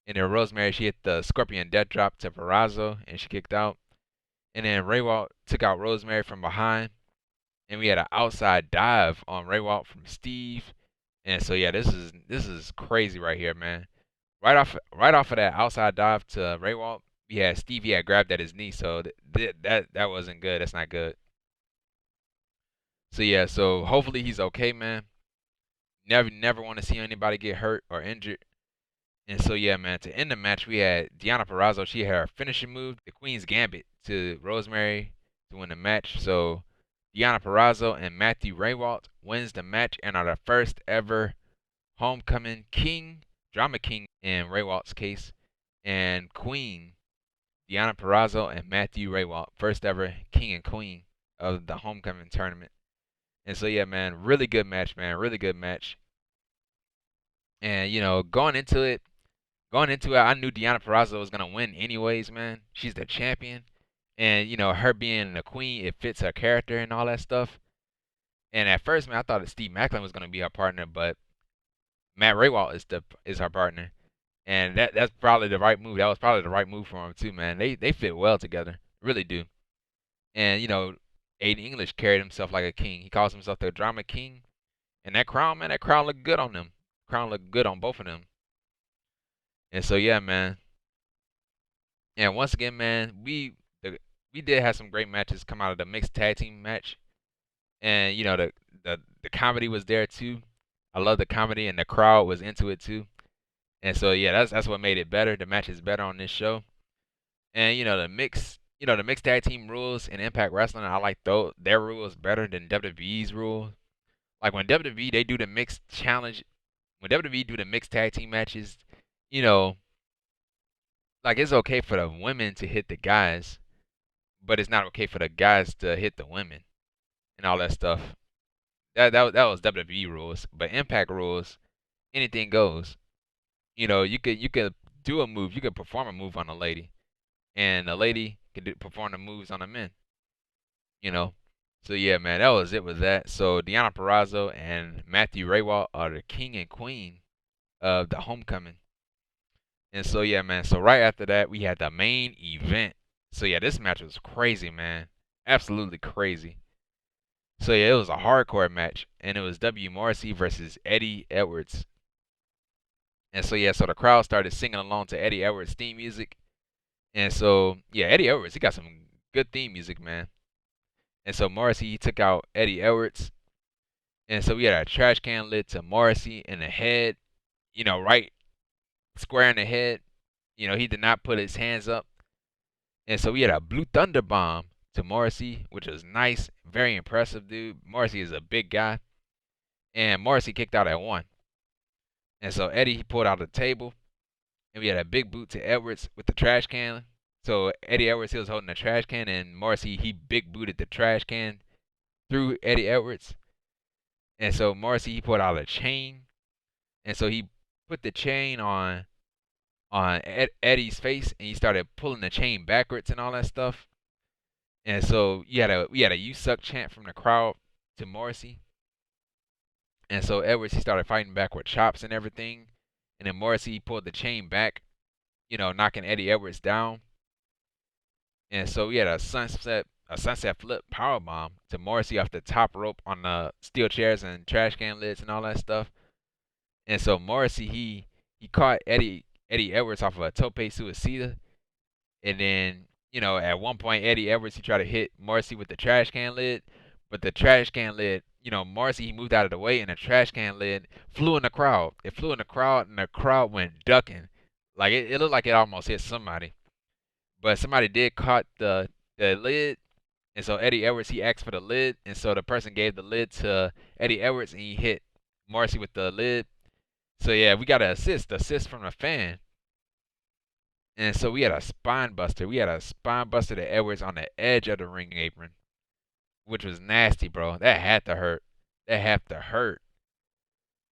And then Rosemary, she hit the scorpion death drop to Purrazzo, and she kicked out. And then Rehwoldt took out Rosemary from behind. And we had an outside dive on Rehwoldt from Steve. And so yeah, this is crazy right here, man. Right off of that outside dive to Rehwoldt, we had Steve, he had grabbed at his knee, so that wasn't good. That's not good. So yeah, so hopefully he's okay, man. Never want to see anybody get hurt or injured. And so yeah, man, to end the match, we had Deonna Purrazzo. She had her finishing move, the Queen's Gambit, to Rosemary to win the match. So Deonna Purrazzo and Matthew Rehwoldt wins the match and are the first ever Homecoming King, Drama King in Rehwoldt's case, and Queen, Deonna Purrazzo and Matthew Rehwoldt, first ever King and Queen of the Homecoming tournament. And so yeah, man, really good match, man, really good match. And you know, going into it, I knew Deonna Purrazzo was gonna win anyways, man. She's the champion, and you know, her being the queen, it fits her character and all that stuff. And at first, man, I thought that Steve Maclin was gonna be her partner, but Matt Rehwoldt is her partner, and that's probably the right move. That was probably the right move for him too, man. They fit well together, really do. And you know, Aiden English carried himself like a king. He calls himself the Drama King, and that crown, man, that crown looked good on them. Crown looked good on both of them. And so yeah, man. And once again, man, we did have some great matches come out of the mixed tag team match, and you know the comedy was there too. I love the comedy, and the crowd was into it too. And so yeah, that's what made it better. The match is better on this show. And you know the mixed tag team rules in Impact Wrestling, I like their rules better than WWE's rules. Like when WWE they do the mixed challenge, when WWE do the mixed tag team matches, you know, like it's okay for the women to hit the guys, but it's not okay for the guys to hit the women and all that stuff. That was WWE rules, but Impact rules, anything goes. You could do a move, you could perform a move on a lady, and a lady could perform the moves on the men. You know, so yeah, man, that was it with that. So Deonna Purrazzo and Matthew Rehwoldt are the king and queen of the homecoming. And so yeah, man. So right after that, we had the main event. So yeah, this match was crazy, man. Absolutely crazy. So yeah, it was a hardcore match, and it was Morrissey versus Eddie Edwards. And so yeah, so the crowd started singing along to Eddie Edwards' theme music. And so yeah, Eddie Edwards, he got some good theme music, man. And so Morrissey he took out Eddie Edwards. And so we had a trash can lid to Morrissey in the head, right square in the head. He did not put his hands up. And so we had a Blue Thunder Bomb to Morrissey, which was nice, very impressive, dude. Morrissey is a big guy. And Morrissey kicked out at 1. And so Eddie, he pulled out the table. And we had a big boot to Edwards with the trash can. So Eddie Edwards, he was holding the trash can. And Morrissey, he big booted the trash can through Eddie Edwards. And so Morrissey, he pulled out a chain. And so he put the chain on Eddie's face, and he started pulling the chain backwards and all that stuff. And so we had a "You Suck" chant from the crowd to Morrissey. And so Edwards he started fighting back with chops and everything. And then Morrissey pulled the chain back, knocking Eddie Edwards down. And so we had a sunset flip powerbomb to Morrissey off the top rope on the steel chairs and trash can lids and all that stuff. And so Morrissey he caught Eddie Edwards off of a tope suicida. And then, at one point Eddie Edwards he tried to hit Morrissey with the trash can lid, but the trash can lid, Morrissey he moved out of the way and the trash can lid flew in the crowd. It flew in the crowd and the crowd went ducking. Like it looked like it almost hit somebody. But somebody did caught the lid, and so Eddie Edwards he asked for the lid, and so the person gave the lid to Eddie Edwards and he hit Morrissey with the lid. So yeah, we got an assist from the fan. And so we had a spine buster. We had a spine buster to Edwards on the edge of the ring apron, which was nasty, bro. That had to hurt. That had to hurt.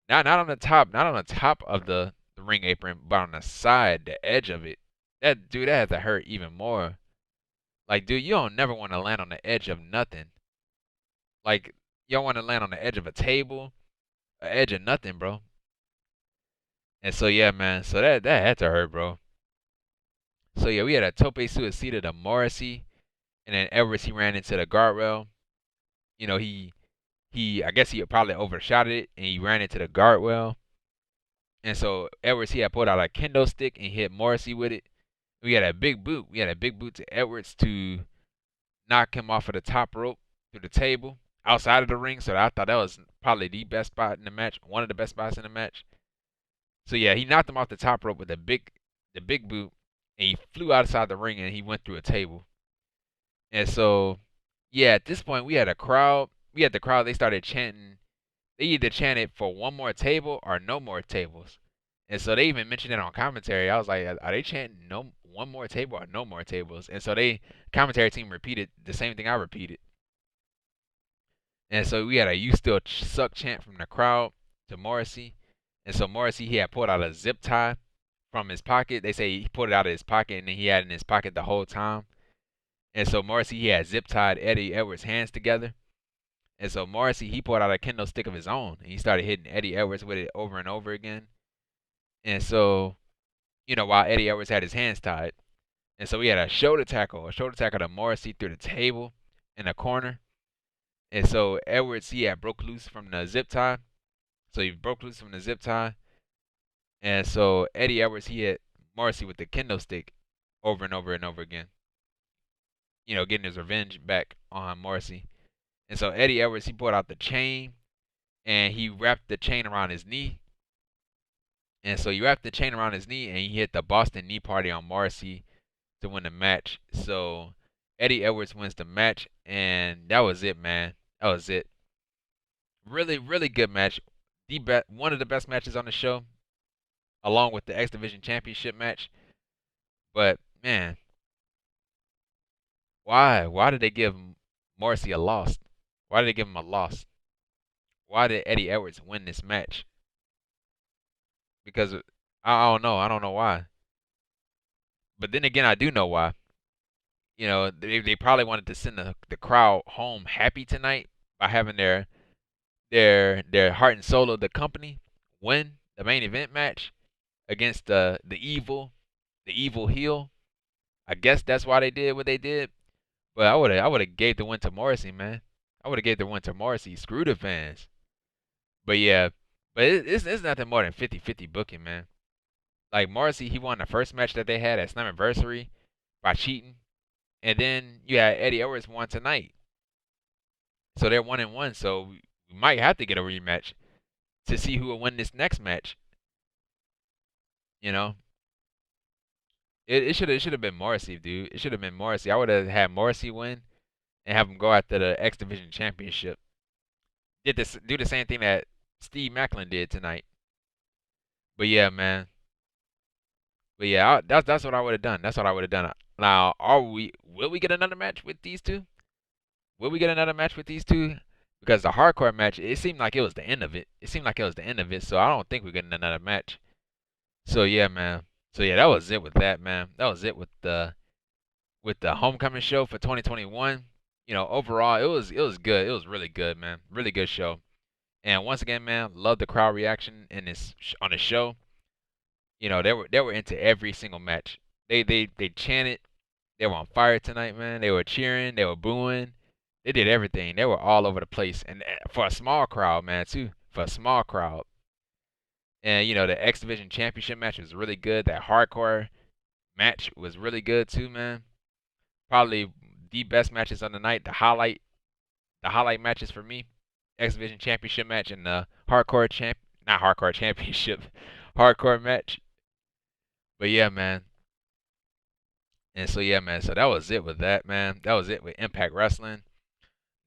Not on the top, not on the top of the ring apron, but on the side, the edge of it. That had to hurt even more. Like, dude, you don't never want to land on the edge of nothing. Like, you don't want to land on the edge of a table, the edge of nothing, bro. And so yeah, man. So that had to hurt, bro. So yeah, we had a tope suicida to Morrissey, and then Edwards he ran into the guardrail. I guess he probably overshot it and he ran into the guardrail. And so Edwards he had pulled out a kendo stick and hit Morrissey with it. We had a big boot. We had a big boot to Edwards to knock him off of the top rope through the table outside of the ring. So I thought that was probably the best spot in the match, one of the best spots in the match. So yeah, he knocked him off the top rope with the big boot, and he flew outside the ring and he went through a table. And so yeah, at this point we had a crowd. We had the crowd. They started chanting. They either chanted for one more table or no more tables. And so they even mentioned it on commentary. I was like, are they chanting no one more table or no more tables? And so commentary team repeated the same thing I repeated. And so we had a "You Still Suck" chant from the crowd to Morrissey. And so Morrissey he had pulled out a zip tie from his pocket. They say he pulled it out of his pocket and then he had it in his pocket the whole time. And so Morrissey he had zip tied Eddie Edwards' hands together. And so Morrissey he pulled out a kendo stick of his own and he started hitting Eddie Edwards with it over and over again. And so, while Eddie Edwards had his hands tied. And so we had a shoulder tackle to Morrissey through the table in the corner. And so Edwards he had broke loose from the zip tie. So he broke loose from the zip tie. And so Eddie Edwards he hit Morrissey with the kendo stick over and over and over again. Getting his revenge back on Morrissey. And so Eddie Edwards he pulled out the chain and he wrapped the chain around his knee. And so he wrapped the chain around his knee and he hit the Boston Knee Party on Morrissey to win the match. So Eddie Edwards wins the match, and that was it, man. That was it. Really, really good match. One of the best matches on the show, along with the X Division Championship match. But man, why? Why did they give Morrissey a loss? Why did they give him a loss? Why did Eddie Edwards win this match? Because I don't know. I don't know why. But then again, I do know why. You know, they probably wanted to send the crowd home happy tonight by having their heart and soul of the company win the main event match against the evil heel. I guess that's why they did what they did. But I would have gave the win to Morrissey, man. I would have gave the win to Morrissey. Screw the fans. But yeah, but it's nothing more than 50-50 booking, man. Like Morrissey, he won the first match that they had at Slammiversary by cheating, and then you had Eddie Edwards won tonight, so they're 1-1. So we might have to get a rematch to see who will win this next match. You know, it should have been Morrissey, dude. It should have been Morrissey. I would have had Morrissey win and have him go after the X Division Championship. Do the same thing that Steve Maclin did tonight. But yeah, man. But yeah, that's what I would have done. That's what I would have done. Now, will we get another match with these two? Will we get another match with these two? Because the hardcore match, it seemed like it was the end of it. It seemed like it was the end of it. So I don't think we're getting another match. So yeah, man. So yeah, that was it with that, man. That was it with the homecoming show for 2021. You know, overall, it was good. It was really good, man. Really good show. And once again, man, love the crowd reaction in this on the show. You know, they were into every single match. They chanted. They were on fire tonight, man. They were cheering. They were booing. They did everything. They were all over the place, and for a small crowd, man, too. For a small crowd. And you know, the X Division Championship match was really good. That hardcore match was really good too, man. Probably the best matches on the night. The highlight matches for me. X Division Championship match and the not hardcore championship, hardcore match. But yeah, man. And so yeah, man. So that was it with that, man. That was it with Impact Wrestling.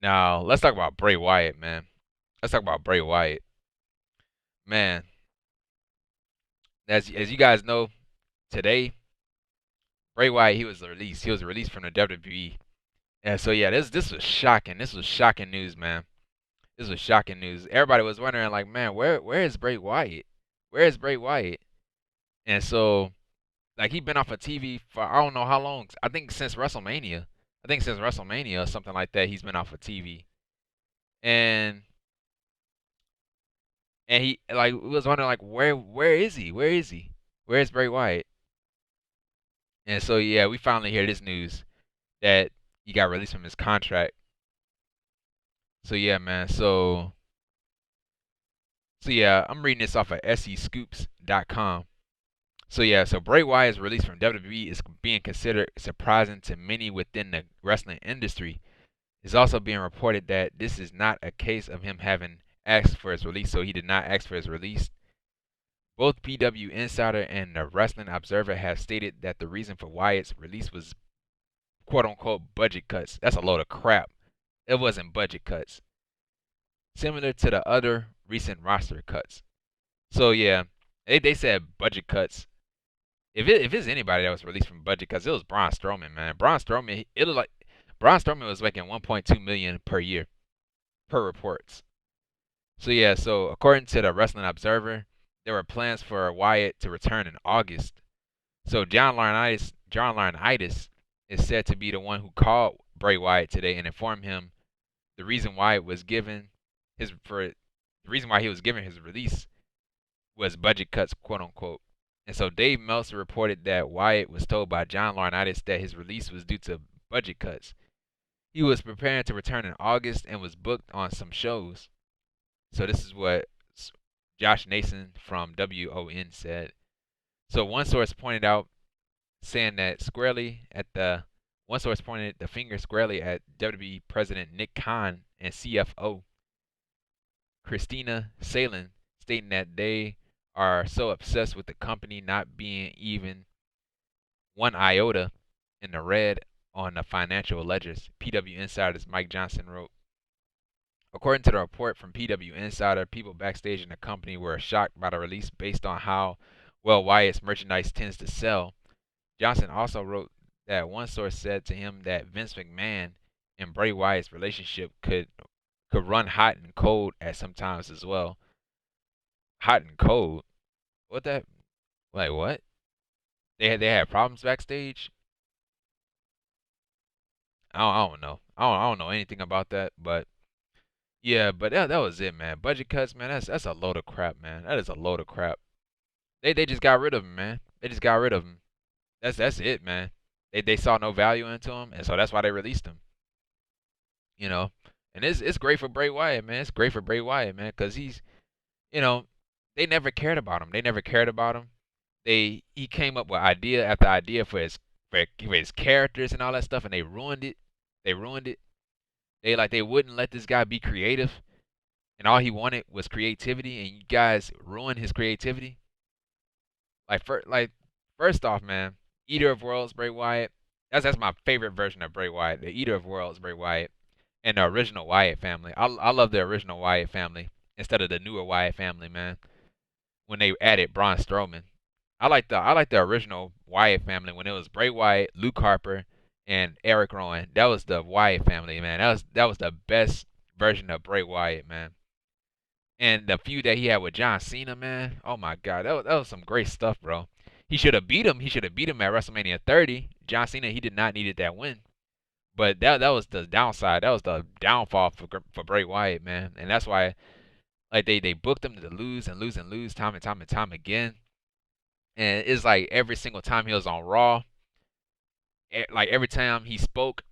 Now let's talk about Bray Wyatt, man. Let's talk about Bray Wyatt, man. As you guys know, today Bray Wyatt he was released. He was released from the WWE. And so yeah, this was shocking. This was shocking news, man. This was shocking news. Everybody was wondering like, man, where is Bray Wyatt? Where is Bray Wyatt? And so like he been off of TV for I don't know how long. I think since WrestleMania. I think since WrestleMania or something like that, he's been off of TV. And he like was wondering like where is he? Where is he? Where is Bray Wyatt? And so yeah, we finally hear this news that he got released from his contract. So yeah, man. So yeah, I'm reading this off of SEScoops.com. So yeah, so Bray Wyatt's release from WWE is being considered surprising to many within the wrestling industry. It's also being reported that this is not a case of him having asked for his release, so he did not ask for his release. Both PW Insider and the Wrestling Observer have stated that the reason for Wyatt's release was quote unquote budget cuts. That's a load of crap. It wasn't budget cuts. Similar to the other recent roster cuts. So yeah, they said budget cuts. If it's anybody that was released from budget cuts, it was Braun Strowman, man. It looked like Braun Strowman was making 1.2 million per year, per reports. So yeah, so according to the Wrestling Observer, there were plans for Wyatt to return in August. So John Laurinaitis is said to be the one who called Bray Wyatt today and informed him the reason why it was given the reason why he was given his release was budget cuts, quote unquote. And so Dave Meltzer reported that Wyatt was told by John Laurinaitis that his release was due to budget cuts. He was preparing to return in August and was booked on some shows. So this is what Josh Nason from WON said. So one source pointed out, saying that one source pointed the finger squarely at WWE President Nick Khan and CFO Christina Salin, stating that they are so obsessed with the company not being even one iota in the red on the financial ledgers. PW Insider's Mike Johnson wrote. According to the report from PW Insider, people backstage in the company were shocked by the release based on how well Wyatt's merchandise tends to sell. Johnson also wrote that one source said to him that Vince McMahon and Bray Wyatt's relationship could run hot and cold at some times as well. Hot and cold? What that? Like what? They had problems backstage? I don't know. I don't know anything about that, but yeah, but that was it, man. Budget cuts, man. That's a load of crap, man. That is a load of crap. They just got rid of him, man. They just got rid of him. That's it, man. They saw no value into him, and so that's why they released him. You know, and it's great for Bray Wyatt, man. It's great for Bray Wyatt, man, because he's, you know, they never cared about him. They never cared about him. He came up with idea after idea for his characters and all that stuff, and they ruined it. They ruined it. They wouldn't let this guy be creative, and all he wanted was creativity, and you guys ruined his creativity. First off, man, Eater of Worlds Bray Wyatt. That's my favorite version of Bray Wyatt, the Eater of Worlds Bray Wyatt, and the original Wyatt family. I love the original Wyatt family instead of the newer Wyatt family, man. When they added Braun Strowman, I like the original Wyatt family when it was Bray Wyatt, Luke Harper, and Eric Rowan. That was the Wyatt family, man. That was the best version of Bray Wyatt, man. And the feud that he had with John Cena, man. Oh my God, that was some great stuff, bro. He should have beat him. He should have beat him at WrestleMania 30. John Cena, he did not needed that win. But that was the downside. That was the downfall for Bray Wyatt, man. And that's why like they booked him to lose and lose and lose time and time and time again. And it's like every single time he was on Raw, like every time he spoke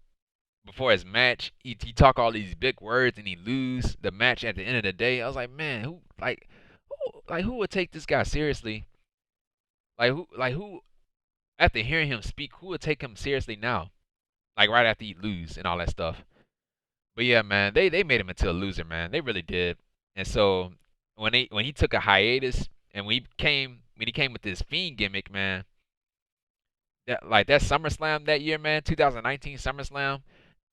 before his match, he talk all these big words and he lose the match at the end of the day. I was like, man, who would take this guy seriously? Who after hearing him speak, who would take him seriously now? Like right after he lose and all that stuff. But yeah, man, they made him into a loser, man. They really did. And so when he took a hiatus and when he came with this Fiend gimmick, man, that SummerSlam that year, man, 2019 SummerSlam,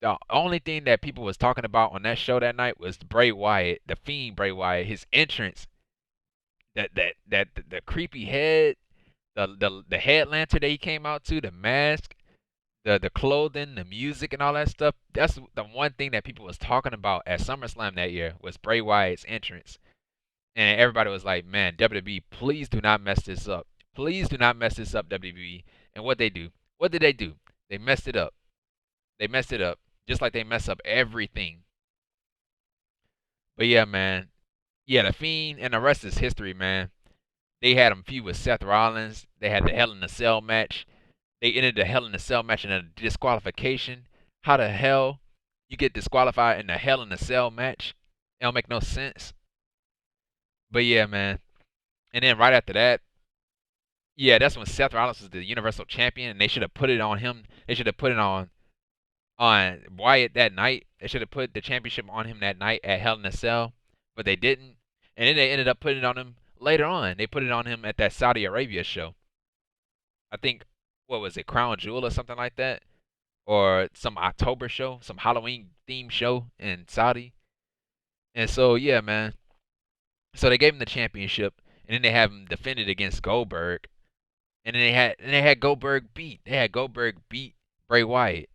the only thing that people was talking about on that show that night was Bray Wyatt, the Fiend Bray Wyatt, his entrance, that the creepy head, the head lantern that he came out to, the mask, the clothing, the music, and all that stuff. That's the one thing that people was talking about at SummerSlam that year was Bray Wyatt's entrance, and everybody was like, "Man, WWE, please do not mess this up. Please do not mess this up, WWE." And what they do? What did they do? They messed it up. They messed it up, just like they mess up everything. But yeah, man. Yeah, the Fiend and the rest is history, man. They had him feud with Seth Rollins. They had the Hell in a Cell match. They ended the Hell in a Cell match in a disqualification. How the hell you get disqualified in the Hell in a Cell match? It don't make no sense. But yeah, man. And then right after that, yeah, that's when Seth Rollins was the Universal Champion, and they should have put it on him. They should have put it on Wyatt that night. They should have put the championship on him that night at Hell in a Cell, but they didn't. And then they ended up putting it on him later on. They put it on him at that Saudi Arabia show. I think, what was it, Crown Jewel or something like that? Or some October show, some Halloween themed show in Saudi. And so, yeah, man. So they gave him the championship, and then they have him defended against Goldberg. And then they had Goldberg beat. They had Goldberg beat Bray Wyatt.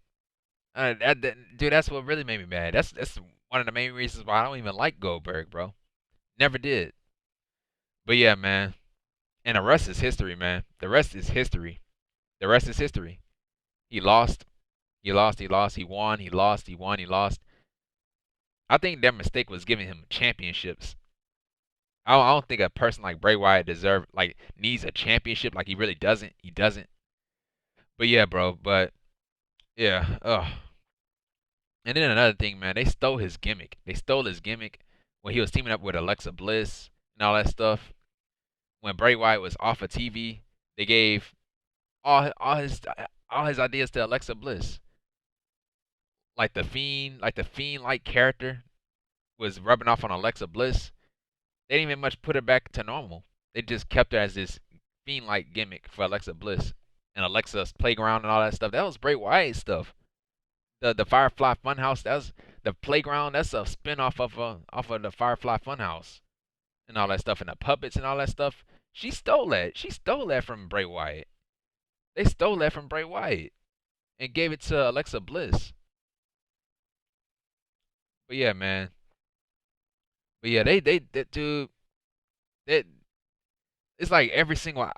Dude, that's what really made me mad. That's one of the main reasons why I don't even like Goldberg, bro. Never did. But yeah, man. And the rest is history, man. The rest is history. The rest is history. He lost. He lost. He lost. He won. He lost. He won. He lost. I think their mistake was giving him championships. I don't think a person like Bray Wyatt needs a championship. Like he really doesn't. He doesn't. But yeah, bro. But yeah. Ugh. And then another thing, man, they stole his gimmick. They stole his gimmick when he was teaming up with Alexa Bliss and all that stuff. When Bray Wyatt was off of TV, they gave all his ideas to Alexa Bliss. Like the Fiend like character was rubbing off on Alexa Bliss. They didn't even much put her back to normal. They just kept her as this Fiend like gimmick for Alexa Bliss and Alexa's playground and all that stuff. That was Bray Wyatt stuff. The Firefly Funhouse, the playground, that's a spin-off of the Firefly Funhouse and all that stuff, and the puppets and all that stuff. She stole that. She stole that from Bray Wyatt. They stole that from Bray Wyatt and gave it to Alexa Bliss. But yeah, man. But yeah, they dude, that it's like every single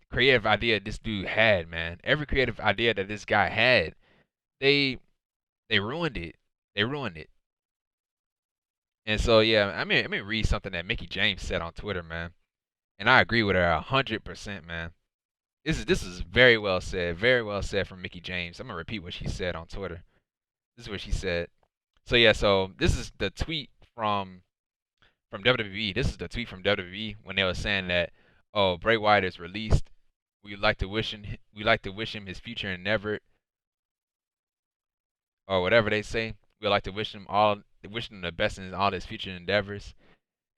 creative idea this dude had, man. Every creative idea that this guy had, they they ruined it. They ruined it. And so yeah, let me read something that Mickie James said on Twitter, man. And I agree with her 100%, man. This is very well said from Mickie James. I'm gonna repeat what she said on Twitter. This is what she said. So yeah, so this is the tweet from WWE. This is the tweet from WWE when they were saying that, oh, Bray Wyatt is released. We like to wish him his future endeavor, or whatever they say. We like to wish him the best in all his future endeavors.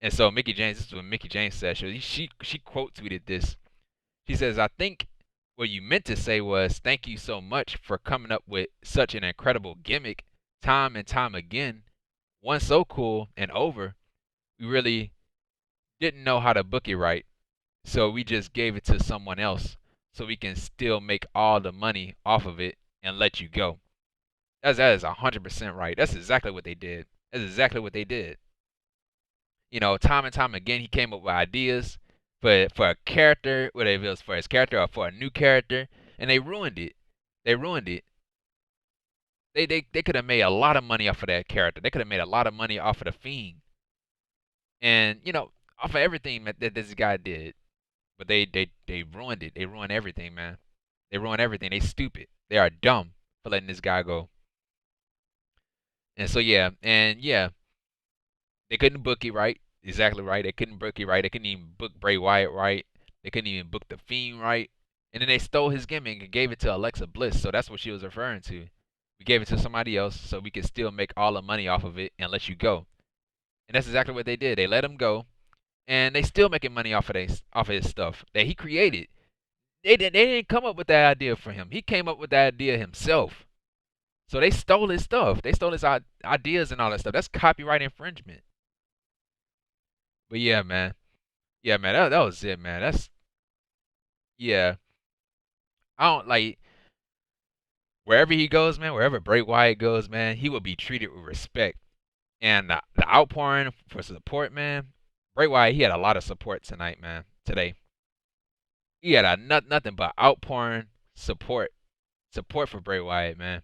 And so Mickie James, this is what Mickie James said. She quote tweeted this. She says, "I think what you meant to say was thank you so much for coming up with such an incredible gimmick, time and time again. One so cool and over. We really didn't know how to book it right, so we just gave it to someone else so we can still make all the money off of it and let you go." That is 100% right. That's exactly what they did. That's exactly what they did. You know, time and time again, he came up with ideas for a character, whether it was for his character or for a new character, and they ruined it. They ruined it. They could have made a lot of money off of that character. They could have made a lot of money off of the Fiend, and off of everything that this guy did. But they ruined it. They ruined everything, man. They ruined everything. They stupid. They are dumb for letting this guy go. And so yeah, they couldn't book it right. Exactly right. They couldn't book it right. They couldn't even book Bray Wyatt right. They couldn't even book the Fiend right. And then they stole his gimmick and gave it to Alexa Bliss. So that's what she was referring to. We gave it to somebody else so we could still make all the money off of it and let you go. And that's exactly what they did. They let him go, and they still making money off of his stuff that he created. They didn't come up with that idea for him. He came up with that idea himself. So they stole his stuff. They stole his ideas and all that stuff. That's copyright infringement. But yeah, man. Yeah, man. That was it, man. Yeah. I don't like wherever he goes, man. Wherever Bray Wyatt goes, man, he will be treated with respect. And the outpouring for support, man. Bray Wyatt, he had a lot of support tonight, man. Today, he had nothing but outpouring support for Bray Wyatt, man.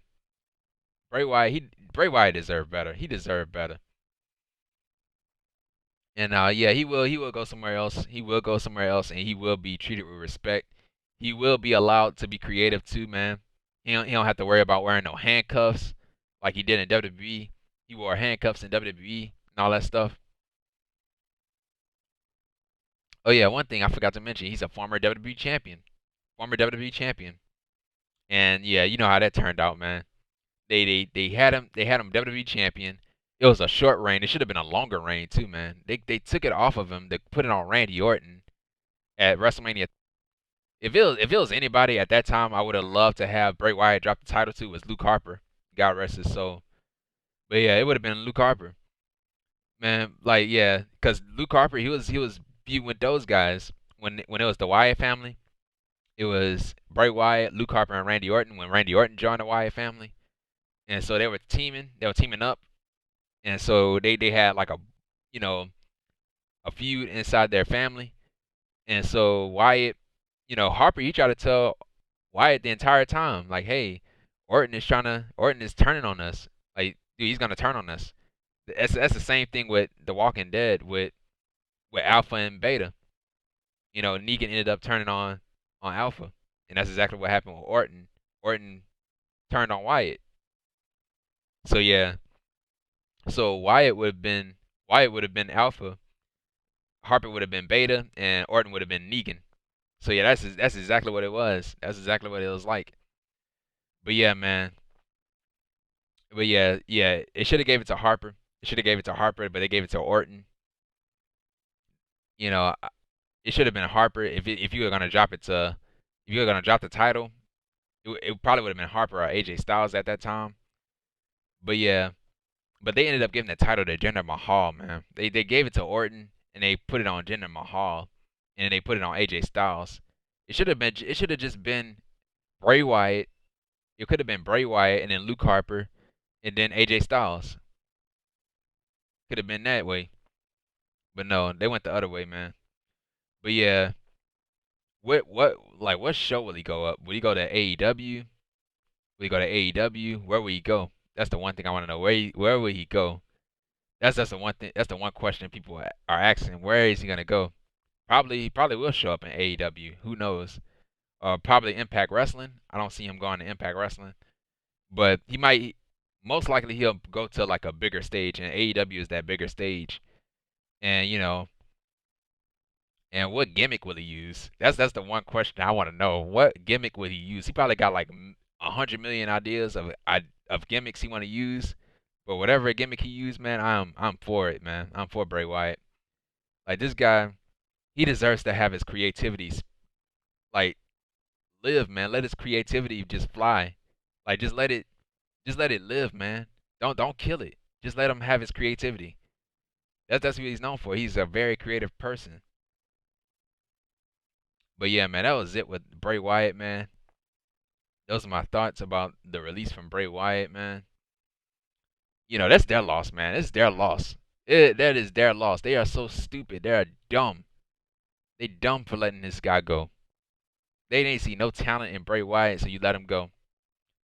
Bray Wyatt deserved better. He deserved better. And yeah, he will go somewhere else. He will go somewhere else, and he will be treated with respect. He will be allowed to be creative too, man. He don't have to worry about wearing no handcuffs like he did in WWE. He wore handcuffs in WWE and all that stuff. Oh yeah, one thing I forgot to mention, he's a former WWE champion. Former WWE champion. And yeah, you know how that turned out, man. They had him WWE champion. It was a short reign. It should have been a longer reign too, man. They took it off of him. They put it on Randy Orton at WrestleMania. If it was anybody at that time, I would have loved to have Bray Wyatt drop the title to was Luke Harper. God rest his soul. But yeah, it would have been Luke Harper. Man, like yeah, cuz Luke Harper, he was feuding with those guys when it was the Wyatt family. It was Bray Wyatt, Luke Harper, and Randy Orton when Randy Orton joined the Wyatt family. And so they were teaming up. And so they had like a feud inside their family. And so Wyatt, Harper, he tried to tell Wyatt the entire time, like, hey, Orton is turning on us. Like, dude, he's gonna turn on us. That's the same thing with The Walking Dead with Alpha and Beta. Negan ended up turning on Alpha, and that's exactly what happened with Orton. Orton turned on Wyatt. So yeah, so Wyatt would have been Alpha, Harper would have been Beta, and Orton would have been Negan. So yeah, that's exactly what it was. That's exactly what it was like. But yeah, man. But yeah, it should have gave it to Harper. It should have gave it to Harper, but they gave it to Orton. It should have been Harper if you were gonna drop the title. It probably would have been Harper or AJ Styles at that time. But yeah, but they ended up giving the title to Jinder Mahal, man. They gave it to Orton and they put it on Jinder Mahal, and then they put it on AJ Styles. It should have just been Bray Wyatt. It could have been Bray Wyatt and then Luke Harper and then AJ Styles. Could have been that way. But no, they went the other way, man. But yeah, what show will he go up? Will he go to AEW? Will he go to AEW? Where will he go? That's the one thing I want to know. Where will he go? That's the one thing. That's the one question people are asking. Where is he gonna go? He probably will show up in AEW. Who knows? Probably Impact Wrestling. I don't see him going to Impact Wrestling, but he might. Most likely he'll go to like a bigger stage, and AEW is that bigger stage. And and what gimmick will he use? That's the one question I want to know. What gimmick will he use? He probably got like 100 million ideas of gimmicks he want to use. But whatever gimmick he used, man, I'm for it, man. I'm for Bray Wyatt. Like this guy, he deserves to have his creativity like live, man. Let his creativity just fly. Like just let it live, man. Don't kill it. Just let him have his creativity. That's what he's known for. He's a very creative person. But yeah, man, that was it with Bray Wyatt, man. Those are my thoughts about the release from Bray Wyatt, man. That's their loss, man. It's their loss. That is their loss. They are so stupid. They are dumb. They dumb for letting this guy go. They didn't see no talent in Bray Wyatt, so you let him go.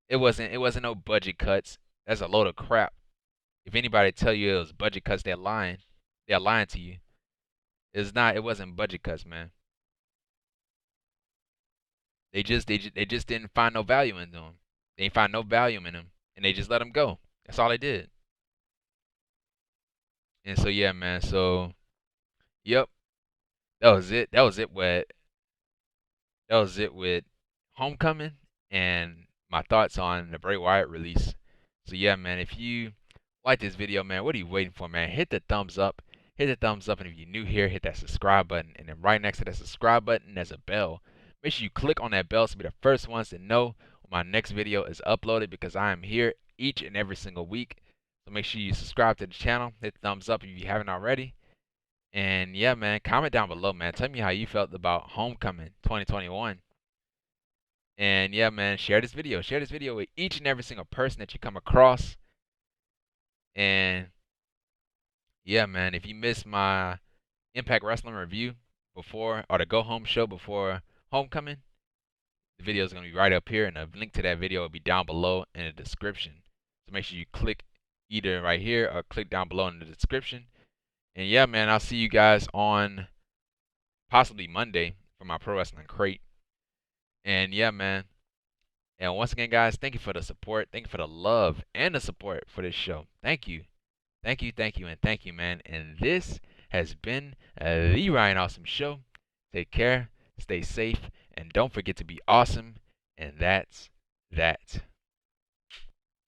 It wasn't no budget cuts. That's a load of crap. If anybody tell you it was budget cuts, they're lying. They're lying to you. It's not. It wasn't budget cuts, man. They just didn't find no value in them. They didn't find no value in him, and they just let him go. That's all they did. And so yeah, man. So yep, that was it. That was it with Homecoming and my thoughts on the Bray Wyatt release. So yeah, man. If you like this video, man, what are you waiting for, man? Hit the thumbs up. Hit the thumbs up, and if you're new here, hit that subscribe button. And then right next to that subscribe button, there's a bell. Make sure you click on that bell to be the first ones to know when my next video is uploaded, because I am here each and every single week. So make sure you subscribe to the channel. Hit the thumbs up if you haven't already. And yeah, man, comment down below, man. Tell me how you felt about Homecoming 2021. And yeah, man, share this video. Share this video with each and every single person that you come across. And yeah, man, if you missed my Impact Wrestling review before, or the go home show before Homecoming, the video is going to be right up here, and a link to that video will be down below in the description. So make sure you click either right here or click down below in the description. And yeah, man, I'll see you guys on possibly Monday for my Pro Wrestling Crate. And yeah, man. And once again, guys, thank you for the support. Thank you for the love and the support for this show. Thank you. Thank you, thank you, and thank you, man. And this has been the Ryan Awesome Show. Take care, stay safe, and don't forget to be awesome. And that's that.